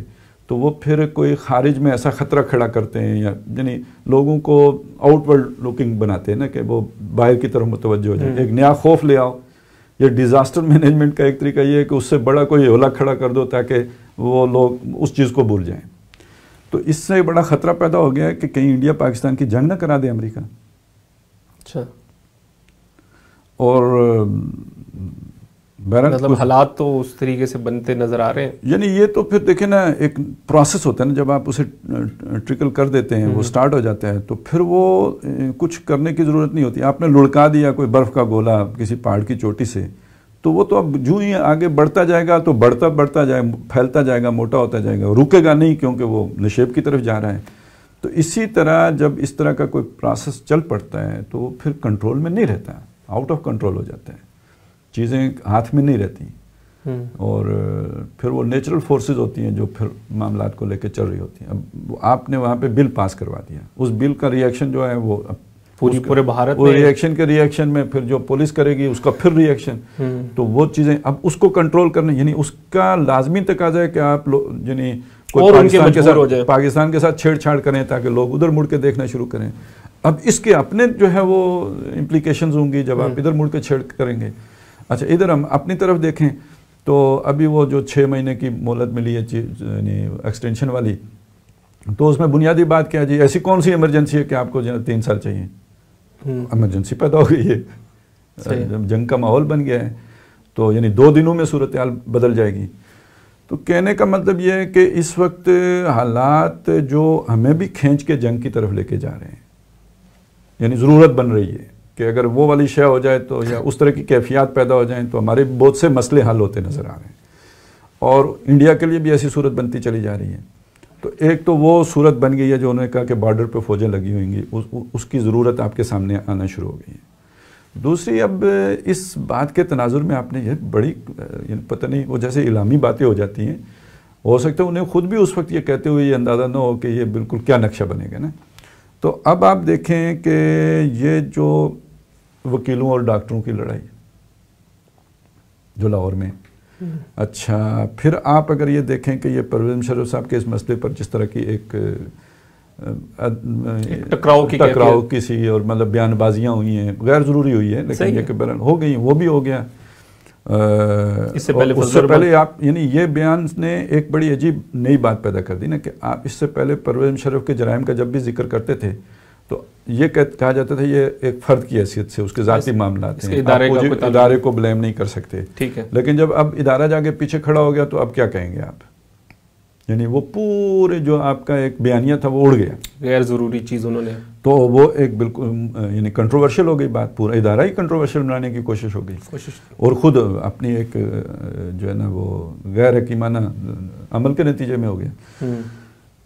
تو وہ پھر کوئی خارج میں ایسا خطرہ کھڑا کرتے ہیں، یا یعنی لوگوں کو آؤٹ ورڈ لوکنگ بناتے ہیں نا، کہ وہ باہر کی طرف متوجہ ہو جائے. ایک نیا خوف لے آؤ. یہ ڈیزاسٹر مینجمنٹ کا ایک طریقہ یہ ہے کہ اس سے بڑا کوئی حوالہ کھڑا کر دو تاکہ وہ لوگ اس چیز کو بھول جائیں. تو اس سے بڑا خطرہ پیدا ہو گیا ہے کہ کہیں انڈیا پاکستان کی جنگ نہ کرا دے امریکہ. اچھا. اور مطلب حالات تو اس طریقے سے بنتے نظر آ رہے ہیں. یعنی یہ تو پھر دیکھیں نا، ایک پروسیس ہوتا ہے نا، جب آپ اسے ٹرکل کر دیتے ہیں، وہ سٹارٹ ہو جاتا ہے، تو پھر وہ کچھ کرنے کی ضرورت نہیں ہوتی. آپ نے لڑکا دیا کوئی برف کا گولا کسی پہاڑ کی چوٹی سے، تو وہ تو اب جو ہی آگے بڑھتا جائے گا تو بڑھتا جائے، پھیلتا جائے گا، موٹا ہوتا جائے گا، رکے گا نہیں کیونکہ وہ نشیب کی طرف جا رہا ہے. تو اسی طرح جب اس طرح کا کوئی پروسیس چل پڑتا ہے تو وہ پھر کنٹرول میں نہیں رہتا، آؤٹ آف کنٹرول ہو جاتا ہے، چیزیں ہاتھ میں نہیں رہتی. اور پھر وہ نیچرل فورسز ہوتی ہیں جو پھر معاملات کو لے کے چل رہی ہوتی ہیں. اب آپ نے وہاں پہ بل پاس کروا دیا، اس بل کا ری ایکشن جو ہے وہ پورے بھارت میں ری ایکشن میں پھر جو پولیس کرے گی اس کا پھر ری ایکشن. تو وہ چیزیں اب اس کو کنٹرول کرنے، یعنی اس کا لازمی تقاضا ہے کہ آپ یعنی پاکستان کے ساتھ چھیڑ چھاڑ کریں تاکہ لوگ ادھر مڑ کے دیکھنا شروع کریں. اب اس کے اپنے جو ہے وہ امپلیکیشنز ہوں گی جب آپ ادھر مڑ کے چھیڑ کریں گے. اچھا ادھر ہم اپنی طرف دیکھیں تو ابھی وہ جو 6 مہینے کی مہلت ملی ہے یعنی ایکسٹینشن والی، تو اس میں بنیادی بات کیا جی، ایسی کون سی ایمرجنسی ہے کہ آپ کو 3 سال چاہیے؟ ایمرجنسی پیدا ہو گئی ہے، جنگ کا ماحول بن گیا ہے، تو یعنی 2 دنوں میں صورتحال بدل جائے گی. تو کہنے کا مطلب یہ ہے کہ اس وقت حالات جو ہمیں بھی کھینچ کے جنگ کی طرف لے کے جا رہے ہیں، یعنی ضرورت بن رہی ہے کہ اگر وہ والی شے ہو جائے تو یا اس طرح کی کیفیات پیدا ہو جائیں تو ہمارے بہت سے مسئلے حل ہوتے نظر آ رہے ہیں، اور انڈیا کے لیے بھی ایسی صورت بنتی چلی جا رہی ہے. تو ایک تو وہ صورت بن گئی ہے جو انہوں نے کہا کہ بارڈر پہ فوجیں لگی ہوئیں گی، اس کی ضرورت آپ کے سامنے آنا شروع ہو گئی ہے. دوسری، اب اس بات کے تناظر میں آپ نے یہ بڑی پتہ نہیں، وہ جیسے اعلامی باتیں ہو جاتی ہیں، ہو سکتا ہے انہیں خود بھی اس وقت یہ کہتے ہوئے یہ اندازہ نہ ہو کہ یہ بالکل کیا نقشہ بنے گا نا. تو اب آپ دیکھیں کہ یہ جو وکیلوں اور ڈاکٹروں کی لڑائی جو لاہور میں، اچھا پھر آپ اگر یہ دیکھیں کہ یہ پرویز مشرف صاحب کے اس مسئلے پر جس طرح کی ایک ٹکراؤ کسی اور مطلب بیان بازیاں ہوئی ہیں، غیر ضروری ہوئی ہے لیکن یہ کہ ہو گئی، وہ بھی ہو گیا. اس سے پہلے آپ یعنی یہ بیان نے ایک بڑی عجیب نئی بات پیدا کر دی نا کہ آپ اس سے پہلے پرویز مشرف کے جرائم کا جب بھی ذکر کرتے تھے تو یہ کہا جاتا تھا یہ ایک فرد کی حیثیت سے اس کے ذاتی معاملات ہیں، ادارے کو بلیم نہیں کر سکتے. لیکن جب اب ادارہ جا کے پیچھے کھڑا ہو گیا تو اب کیا کہیں گے آپ؟ یعنی وہ پورے جو آپ کا ایک بیانیہ تھا وہ اڑ گیا، غیر ضروری چیز انہوں نے، تو وہ ایک بالکل یعنی کنٹروورشل ہو گئی بات، پورا ادارہ ہی کنٹروورشل بنانے کی کوشش ہو گئی، اور خود اپنی ایک جو ہے نا وہ غیر حکیمانہ عمل کے نتیجے میں ہو گیا.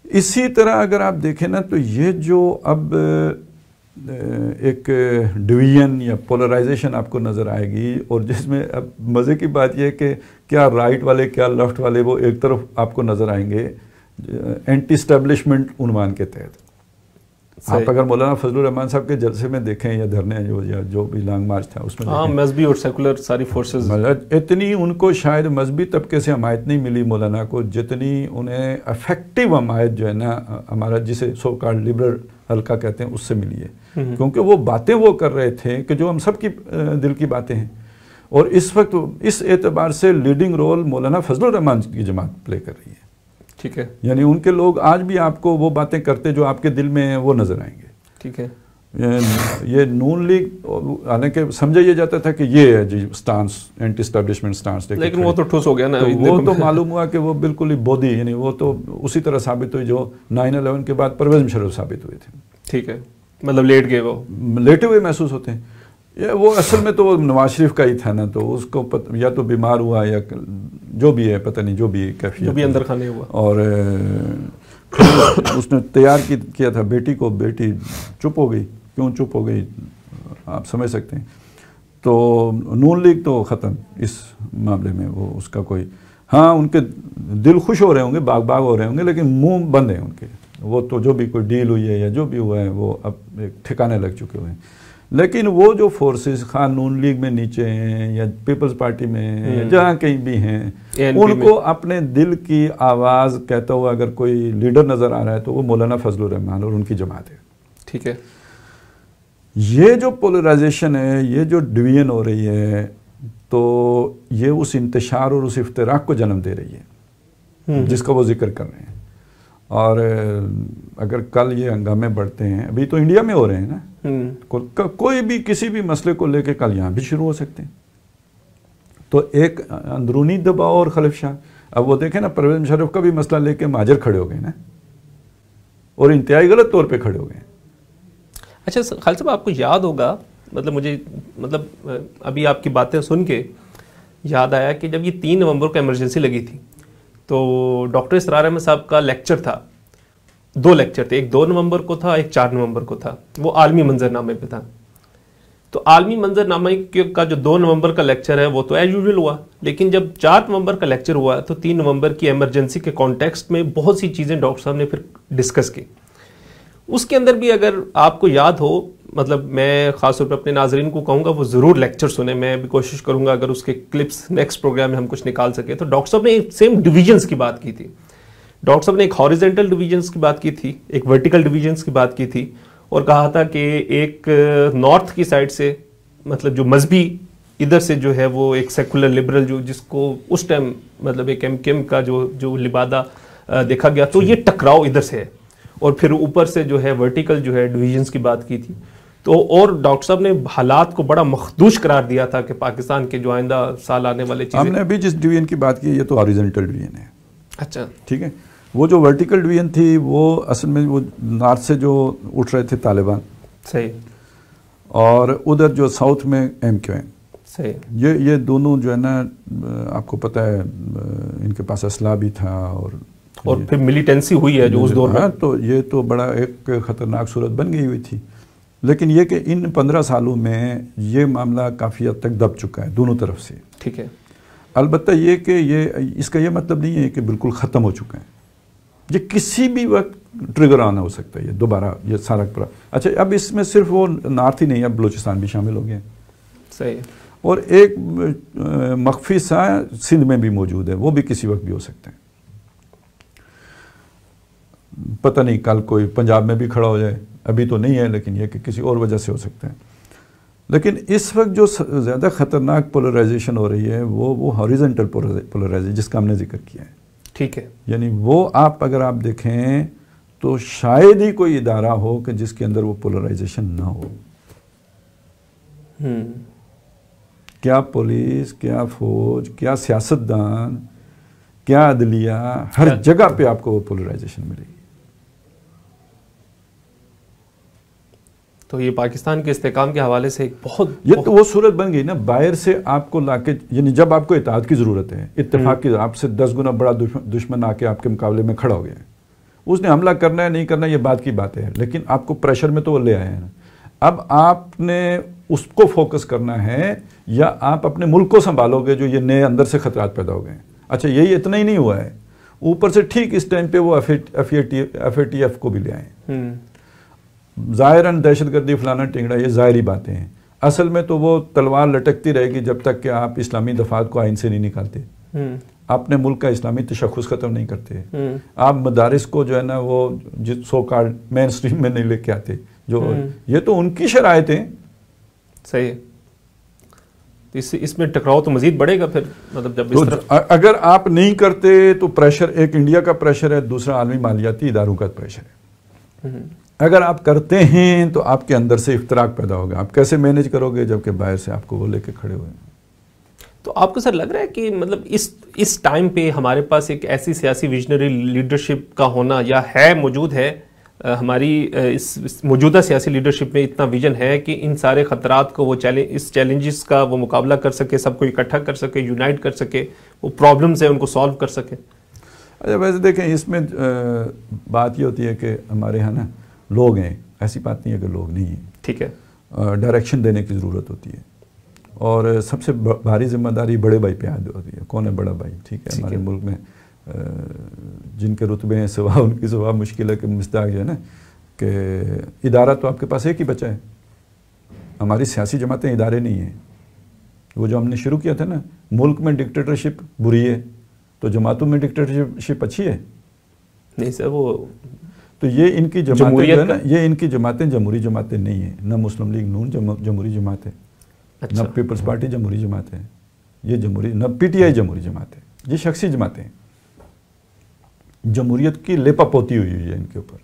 اسی طرح اگر آپ دیکھیں نا تو یہ جو اب ایک ڈویژن یا پولرائزیشن آپ کو نظر آئے گی، اور جس میں اب مزے کی بات یہ ہے کہ کیا رائٹ والے کیا لیفٹ والے وہ ایک طرف آپ کو نظر آئیں گے اینٹی اسٹیبلشمنٹ عنوان کے تحت. آپ اگر مولانا فضل الرحمان صاحب کے جلسے میں دیکھیں یا دھرنے جو بھی لانگ مارچ تھا اس میں مذہبی اور سیکولر ساری فورسز، اتنی ان کو شاید مذہبی طبقے سے حمایت نہیں ملی مولانا کو جتنی انہیں افیکٹو حمایت جو ہے نا ہمارا جسے سو کالڈ لبرل حلقہ کہتے ہیں اس سے ملی ہے. کیونکہ وہ باتیں وہ کر رہے تھے کہ جو ہم سب کی دل کی باتیں ہیں، اور اس وقت اس اعتبار سے لیڈنگ رول مولانا فضل الرحمان کی جماعت پلے کر رہی ہے. ٹھیک ہے، یعنی ان کے لوگ آج بھی آپ کو وہ باتیں کرتے جو آپ کے دل میں ہیں وہ نظر آئیں گے. ٹھیک ہے، یہ نون لیگ حالانکہ سمجھا یہ جاتا تھا کہ یہ ہے جی سٹانس، اینٹی اسٹیبلشمنٹ سٹانس، لیکن وہ تو ٹھوس ہو گیا نا. وہ تو معلوم ہوا کہ وہ بالکل ہی بودی، یعنی وہ تو اسی طرح ثابت ہوئی جو 9/11 کے بعد پرویز مشرف ثابت ہوئے تھے. ٹھیک ہے، مطلب لیٹ گئے، وہ لیٹے ہوئے محسوس ہوتے ہیں. وہ اصل میں تو نواز شریف کا ہی تھا نا، تو اس کو یا تو بیمار ہوا یا جو بھی ہے پتہ نہیں، جو بھی کیفیت، جو بھی اندر کھانے ہوا، اور اس نے تیار کیا تھا بیٹی کو، بیٹی چپ ہو گئی. کیوں چپ ہو گئی آپ سمجھ سکتے ہیں. تو نون لیگ تو ختم اس معاملے میں، وہ اس کا کوئی، ہاں ان کے دل خوش ہو رہے ہوں گے، باغ ہو رہے ہوں گے، لیکن منہ بند ہیں ان کے. وہ تو جو بھی کوئی ڈیل ہوئی ہے یا جو بھی ہوا ہے وہ اب ایک ٹھکانے لگ چکے ہوئے ہیں. لیکن وہ جو فورسز خواہ نون لیگ میں نیچے ہیں یا پیپلز پارٹی میں ہیں یا جہاں کہیں بھی ہیں، ان کو اپنے دل کی آواز کہتا ہوا اگر کوئی لیڈر نظر آ رہا ہے تو وہ مولانا فضل الرحمان اور ان کی جماعت ہے. ٹھیک ہے، یہ جو پولرائزیشن ہے، یہ جو ڈویژن ہو رہی ہے، تو یہ اس انتشار اور اس افتراق کو جنم دے رہی ہے جس کا وہ ذکر کر رہے ہیں. اور اگر کل یہ ہنگامے بڑھتے ہیں، ابھی تو انڈیا میں ہو رہے ہیں نا، کوئی بھی کسی بھی مسئلے کو لے کے کل یہاں بھی شروع ہو سکتے ہیں. تو ایک اندرونی دباؤ اور خلفشاں. اب وہ دیکھیں نا پرویز مشرف کا بھی مسئلہ لے کے مہاجر کھڑے ہو گئے نا، اور انتہائی غلط طور پہ کھڑے ہو گئے. اچھا خالد صاحب، آپ کو یاد ہوگا، مجھے ابھی آپ کی باتیں سن کے یاد آیا کہ جب یہ 3 نومبر کو ایمرجنسی لگی تھی تو ڈاکٹر اسرار احمد صاحب کا لیکچر تھا، 2 لیکچر تھے، ایک 2 نومبر کو تھا، ایک 4 نومبر کو تھا. وہ عالمی منظرنامے پہ تھا. تو عالمی منظرنامے کا جو 2 نومبر کا لیکچر ہے وہ تو ایز یوزول ہوا، لیکن جب 4 نومبر کا لیکچر ہوا تو 3 نومبر کی ایمرجنسی کے کانٹیکسٹ میں بہت سی چیزیں ڈاکٹر صاحب نے پھر ڈسکس کی. اس کے اندر بھی اگر آپ کو یاد ہو، میں خاص طور پہ اپنے ناظرین کو کہوں گا وہ ضرور لیکچر سنیں. میں بھی کوشش کروں گا اگر اس کے کلپس نیکسٹ پروگرام میں ہم کچھ نکال سکے. تو ڈاکٹر صاحب نے سیم ڈویژنس کی بات کی تھی. ڈاکٹر صاحب نے ایک ہاریزنٹل ڈویژنس کی بات کی تھی، ایک ورٹیکل ڈویژنس کی بات کی تھی، اور کہا تھا کہ ایک نارتھ کی سائڈ سے جو مذہبی ادھر سے جو ہے وہ ایک سیکولر لبرل جو جس کو اس ٹائم مطلب ایک ایم کیم کا جو لبادہ دیکھا گیا, تو یہ ٹکراؤ ادھر سے ہے. اور پھر اوپر سے جو ہے ورٹیکل جو ہے ڈویژنز کی بات کی تھی. تو اور ڈاکٹر صاحب نے حالات کو بڑا مخدوش قرار دیا تھا کہ پاکستان کے جو آئندہ سال آنے والے چیزیں. ہم نے ابھی جس ڈویژن کی بات کی یہ تو ہاریزنٹل ڈویژن ہے. اچھا ٹھیک ہے. وہ جو ورٹیکل ڈویژن تھی وہ اصل میں وہ نارتھ سے جو اٹھ رہے تھے طالبان, صحیح, اور ادھر جو ساؤتھ میں ایم کیو ایم, صحیح, یہ دونوں جو ہے نا آپ کو پتہ ہے ان کے پاس اسلحہ بھی تھا اور پھر ملیٹنسی ہوئی ہے جو اس دور میں. تو یہ تو بڑا ایک خطرناک صورت بن گئی ہوئی تھی. لیکن یہ کہ ان 15 سالوں میں یہ معاملہ کافی حد تک دب چکا ہے دونوں طرف سے. ٹھیک ہے. البتہ یہ کہ اس کا یہ مطلب نہیں ہے کہ بالکل ختم ہو چکا ہے. یہ کسی بھی وقت ٹریگر آنا ہو سکتا ہے یہ دوبارہ یہ سارا پورا. اچھا اب اس میں صرف وہ نارتھ ہی نہیں ہے, اب بلوچستان بھی شامل ہو گیا. صحیح. اور ایک مخفی سا سندھ میں بھی موجود ہے, وہ بھی کسی وقت بھی ہو سکتا ہے. پتہ نہیں کل کوئی پنجاب میں بھی کھڑا ہو جائے, ابھی تو نہیں ہے لیکن یہ کہ کسی اور وجہ سے ہو سکتا ہے. لیکن اس وقت جو زیادہ خطرناک پولرائزیشن ہو رہی ہے وہ ہاریزنٹل پولرائزیشن جس کا ہم نے ذکر کیا ہے. ٹھیک ہے. یعنی وہ اگر آپ دیکھیں تو شاید ہی کوئی ادارہ ہو کہ جس کے اندر وہ پولرائزیشن نہ ہو. کیا پولیس, کیا فوج, کیا سیاستدان, کیا عدلیہ, ہر جگہ پہ آپ کو وہ پولرائزیشن ملے گی. تو یہ پاکستان کے استحکام کے حوالے سے ایک یہ تو وہ صورت بن گئی نا, باہر سے آپ کو لا کے, یعنی جب آپ کو اتحاد کی ضرورت ہے, اتفاق کی, آپ سے 10 گنا بڑا دشمن آ کے آپ کے مقابلے میں کھڑا ہو گیا ہے, اس نے حملہ کرنا ہے نہیں کرنا یہ بات کی بات ہے, لیکن آپ کو پریشر میں تو وہ لے آئے ہیں. اب آپ نے اس کو فوکس کرنا ہے یا آپ اپنے ملک کو سنبھالو گے جو یہ نئے اندر سے خطرات پیدا ہو گئے ہیں. اچھا یہی اتنا ہی نہیں ہوا ہے, اوپر سے ٹھیک اس ٹائم پہ وہ FATF کو بھی لے آئے. ظاہراً دہشت گردی فلانا ٹنگڑا یہ ظاہری باتیں ہیں, اصل میں تو وہ تلوار لٹکتی رہے گی جب تک کہ آپ اسلامی دفعات کو آئین سے نہیں نکالتے, اپنے ملک کا اسلامی تشخص ختم نہیں کرتے, آپ مدارس کو جو ہے نا وہ سو کارڈ مین سٹریم میں نہیں لے کے آتے, جو یہ تو ان کی شرائط ہیں. صحیح. اس میں ٹکراؤ تو مزید بڑھے گا پھر, مطلب جب اس طرح اگر آپ نہیں کرتے تو پریشر ایک انڈیا کا پریشر ہے, دوسرا عالمی مالیاتی اداروں کا پریشر ہے. اگر آپ کرتے ہیں تو آپ کے اندر سے افتراق پیدا ہوگا. آپ کیسے مینیج کرو گے جبکہ باہر سے آپ کو وہ لے کے کھڑے ہوئے ہیں. تو آپ کو سر لگ رہا ہے کہ مطلب اس ٹائم پہ ہمارے پاس ایک ایسی سیاسی ویژنری لیڈرشپ کا ہونا یا ہے, موجود ہے, ہماری اس موجودہ سیاسی لیڈرشپ میں اتنا ویژن ہے کہ ان سارے خطرات کو وہ اس چیلنجز کا وہ مقابلہ کر سکے, سب کو اکٹھا کر سکے, یونائٹ کر سکے, وہ پرابلمز ہیں ان کو سالو کر سکے. اچھا ویسے دیکھیں اس میں بات یہ ہوتی ہے کہ ہمارے ہاں نا لوگ ہیں, ایسی بات نہیں ہے کہ لوگ نہیں ہیں. ٹھیک ہے. ڈائریکشن دینے کی ضرورت ہوتی ہے, اور سب سے بھاری ذمہ داری بڑے بھائی پہ عائد ہوتی ہے. کون ہے بڑا بھائی؟ ٹھیک ہے, ہمارے ملک میں جن کے رتبے ہیں سوا ان کی سوا مشکل ہے کہ مستاق جو ہے نا کہ ادارہ تو آپ کے پاس ایک ہی بچا ہے. ہماری سیاسی جماعتیں ادارے نہیں ہیں. وہ جو ہم نے شروع کیا تھا نا, ملک میں ڈکٹیٹرشپ بری ہے تو جماعتوں میں ڈکٹیٹرشپ اچھی ہے. نہیں سر, وہ تو یہ ان کی جماعتیں جو ہے نا, یہ ان کی جماعتیں جمہوری جماعتیں نہیں ہیں. نہ مسلم لیگ نون جمہوری جماعت ہے, نہ پیپلز پارٹی جمہوری جماعت ہے, یہ جمہوری, نہ PTI جمہوری جماعت ہے. یہ شخصی جماعتیں ہیں. جمہوریت کی لیپا پوتی ہوئی ہے ان کے اوپر.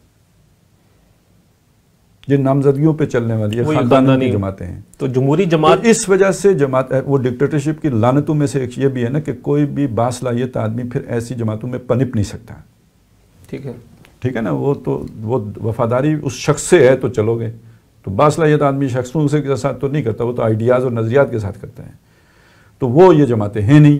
یہ نامزدگیوں پہ چلنے والی ہے خاندانی جماعتیں ہیں. تو جمہوری جماعت اس وجہ سے جماعت وہ ڈکٹیٹرشپ کی لعنتوں میں سے ایک یہ بھی ہے نا کہ کوئی بھی باصلاحیت آدمی پھر ایسی جماعتوں میں پنپ نہیں سکتا. ٹھیک ہے, ٹھیک ہے نا, وہ وفاداری اس شخص سے ہے تو چلو گے. تو باصلاحیت آدمی شخصوں کے ساتھ تو نہیں کرتا, وہ تو آئیڈیاز اور نظریات کے ساتھ کرتا ہے. تو وہ یہ جماعتیں ہیں نہیں.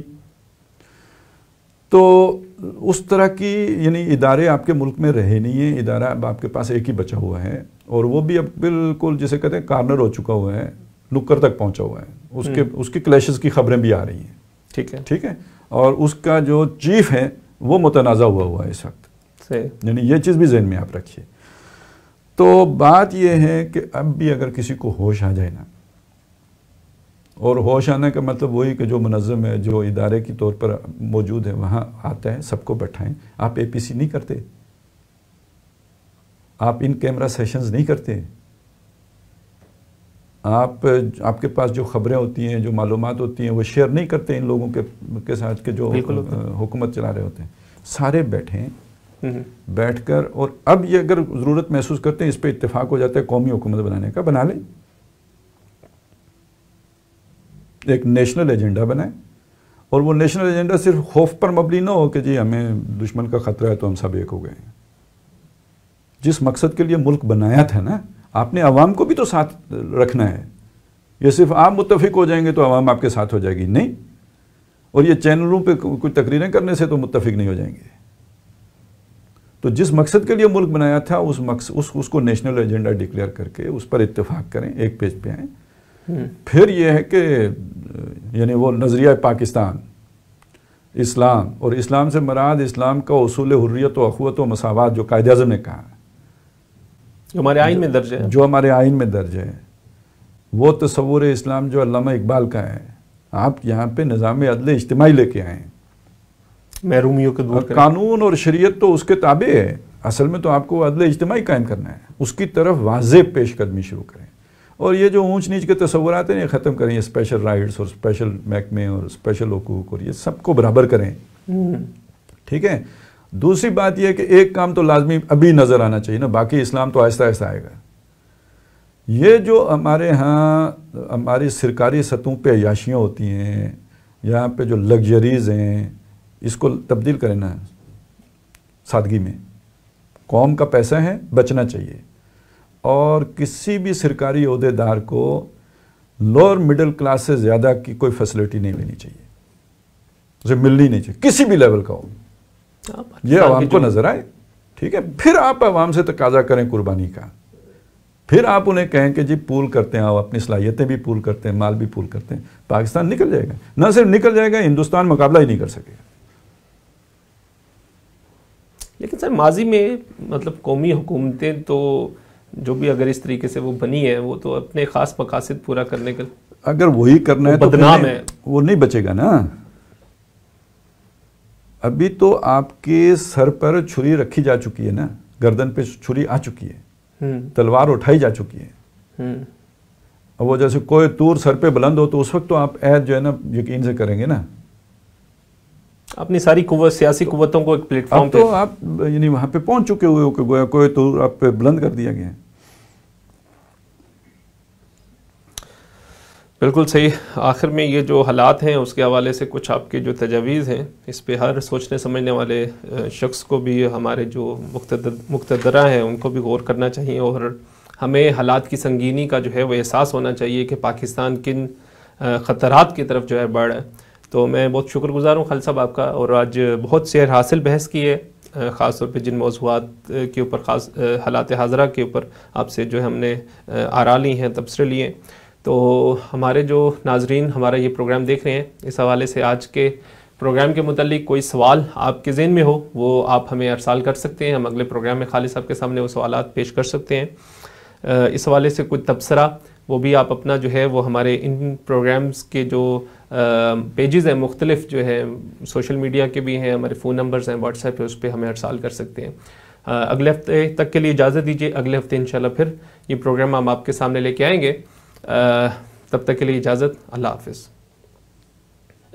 تو اس طرح کی یعنی ادارے آپ کے ملک میں رہے نہیں ہیں. ادارہ اب آپ کے پاس ایک ہی بچا ہوا ہے, اور وہ بھی اب بالکل جسے کہتے ہیں کارنر ہو چکا ہوا ہے, نکر تک پہنچا ہوا ہے. اس کے کلیشز کی خبریں بھی آ رہی ہیں. ٹھیک ہے, ٹھیک ہے. اور اس کا جو چیف ہے وہ متنازع ہوا ہے اس وقت. یعنی یہ چیز بھی ذہن میں آپ رکھیے. تو بات یہ ہے کہ اب بھی اگر کسی کو ہوش آ جائے نا, اور ہوش آنے کا مطلب وہی کہ جو منظم ہے, جو ادارے کی طور پر موجود ہے وہاں آتا ہے, سب کو بٹھائیں. آپ APC نہیں کرتے, آپ ان کیمرہ سیشنز نہیں کرتے, آپ کے پاس جو خبریں ہوتی ہیں، جو معلومات ہوتی ہیں، وہ شیئر نہیں کرتے ان لوگوں کے ساتھ کہ جو حکومت چلا رہے ہوتے ہیں. سارے بیٹھیں، بیٹھ کر، اور اب یہ اگر ضرورت محسوس کرتے ہیں اس پہ اتفاق ہو جاتا ہے قومی حکومت بنانے کا، بنا لیں. ایک نیشنل ایجنڈا بنائیں، اور وہ نیشنل ایجنڈا صرف خوف پر مبنی نہ ہو کہ جی ہمیں دشمن کا خطرہ ہے تو ہم سب ایک ہو گئے ہیں. جس مقصد کے لیے ملک بنایا تھا نا، آپ نے عوام کو بھی تو ساتھ رکھنا ہے. یہ صرف آپ متفق ہو جائیں گے تو عوام آپ کے ساتھ ہو جائے گی؟ نہیں. اور یہ چینلوں پہ کوئی تقریریں کرنے سے تو متفق نہیں ہو جائیں گے. تو جس مقصد کے لیے ملک بنایا تھا اس کو نیشنل ایجنڈا ڈکلیئر کر کے اس پر اتفاق کریں، ایک پیج پہ آئیں. پھر یہ ہے کہ یعنی وہ نظریہ پاکستان، اسلام، اور اسلام سے مراد اسلام کا اصول حریت و اخوت و مساوات جو قائد اعظم نے کہا، جو ہمارے آئین میں درج ہے، جو ہمارے آئین میں درج ہے، وہ تصور اسلام جو علامہ اقبال کا ہے. آپ یہاں پہ نظام عدل اجتماعی لے کے آئیں، محرومیوں کو دور کریں. قانون اور شریعت تو اس کے تابع ہے، اصل میں تو آپ کو عدل اجتماعی قائم کرنا ہے. اس کی طرف واضح پیش قدمی شروع کریں، اور یہ جو اونچ نیچ کے تصورات ہیں یہ ختم کریں. یہ اسپیشل رائٹس اور اسپیشل محکمے اور اسپیشل حقوق اور یہ سب کو برابر کریں. ٹھیک ہے. دوسری بات یہ ہے کہ ایک کام تو لازمی ابھی نظر آنا چاہیے نا، باقی اسلام تو آہستہ آہستہ آئے گا. یہ جو ہمارے ہاں ہماری سرکاری سطحوں پہ عیاشیاں ہوتی ہیں، یہاں پہ جو لگژریز ہیں، اس کو تبدیل کریں نا سادگی میں. قوم کا پیسہ ہے، بچنا چاہیے. اور کسی بھی سرکاری عہدے دار کو لوور مڈل کلاس سے زیادہ کی کوئی فیسلٹی نہیں ملنی چاہیے، اسے ملنی نہیں چاہیے، کسی بھی لیول کا ہو. یہ عوام کو نظر آئے. ٹھیک ہے. پھر آپ عوام سے تقاضا کریں قربانی کا. پھر آپ انہیں کہیں کہ جی پول کرتے ہیں، آپ اپنی صلاحیتیں بھی پول کرتے ہیں، مال بھی پول کرتے ہیں. پاکستان نکل جائے گا. نہ صرف نکل جائے گا، ہندوستان مقابلہ ہی نہیں کر سکے گا. لیکن سر ماضی میں مطلب قومی حکومتیں تو جو بھی اگر اس طریقے سے وہ بنی ہے، وہ تو اپنے خاص مقاصد پورا کرنے کا، اگر وہی کرنا ہے تو بدنام ہے، وہ نہیں بچے گا نا. ابھی تو آپ کے سر پر چھری رکھی جا چکی ہے نا، گردن پہ چھری آ چکی ہے، تلوار اٹھائی جا چکی ہے. اب وہ جیسے کوئی طور سر پہ بلند ہو تو اس وقت تو آپ عہد جو ہے نا یقین سے کریں گے نا. اپنی ساری قوت، سیاسی قوتوں کو ایک پلیٹ فارم پہ تو آپ یعنی وہاں پہ پہنچ چکے ہوئے ہو کہ گویا کوئی طور آپ پہ بلند کر دیا گیا ہے. بالکل صحیح. آخر میں یہ جو حالات ہیں اس کے حوالے سے کچھ آپ کے جو تجاویز ہیں، اس پہ ہر سوچنے سمجھنے والے شخص کو بھی، ہمارے جو مقتدرہ ہیں ان کو بھی غور کرنا چاہیے، اور ہمیں حالات کی سنگینی کا جو ہے وہ احساس ہونا چاہیے کہ پاکستان کن خطرات کی طرف جو ہے بڑھ ہے. تو میں بہت شکر گزار ہوں خالد صاحب آپ کا، اور آج بہت سے حاصل بحث کی ہے، خاص طور پہ جن موضوعات کے اوپر، خاص حالات حاضرہ کے اوپر آپ سے جو ہے ہم نے آراء لی ہیں، تبصرے لیے. تو ہمارے جو ناظرین ہمارا یہ پروگرام دیکھ رہے ہیں، اس حوالے سے آج کے پروگرام کے متعلق کوئی سوال آپ کے ذہن میں ہو وہ آپ ہمیں ارسال کر سکتے ہیں. ہم اگلے پروگرام میں خالد صاحب کے سامنے وہ سوالات پیش کر سکتے ہیں. اس حوالے سے کوئی تبصرہ وہ بھی آپ اپنا جو ہے وہ ہمارے ان پروگرامز کے جو پیجز ہیں مختلف جو ہے سوشل میڈیا کے بھی ہیں، ہمارے فون نمبرز ہیں، واٹس ایپ پہ، اس پہ ہمیں ارسال کر سکتے ہیں. اگلے ہفتے تک کے لیے اجازت دیجیے. اگلے ہفتے انشاءاللہ پھر یہ پروگرام ہم آپ کے سامنے لے کے آئیں گے. تب تک کے لیے اجازت. اللہ حافظ.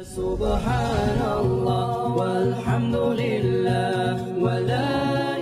سبحان اللہ والحمد للہ ولا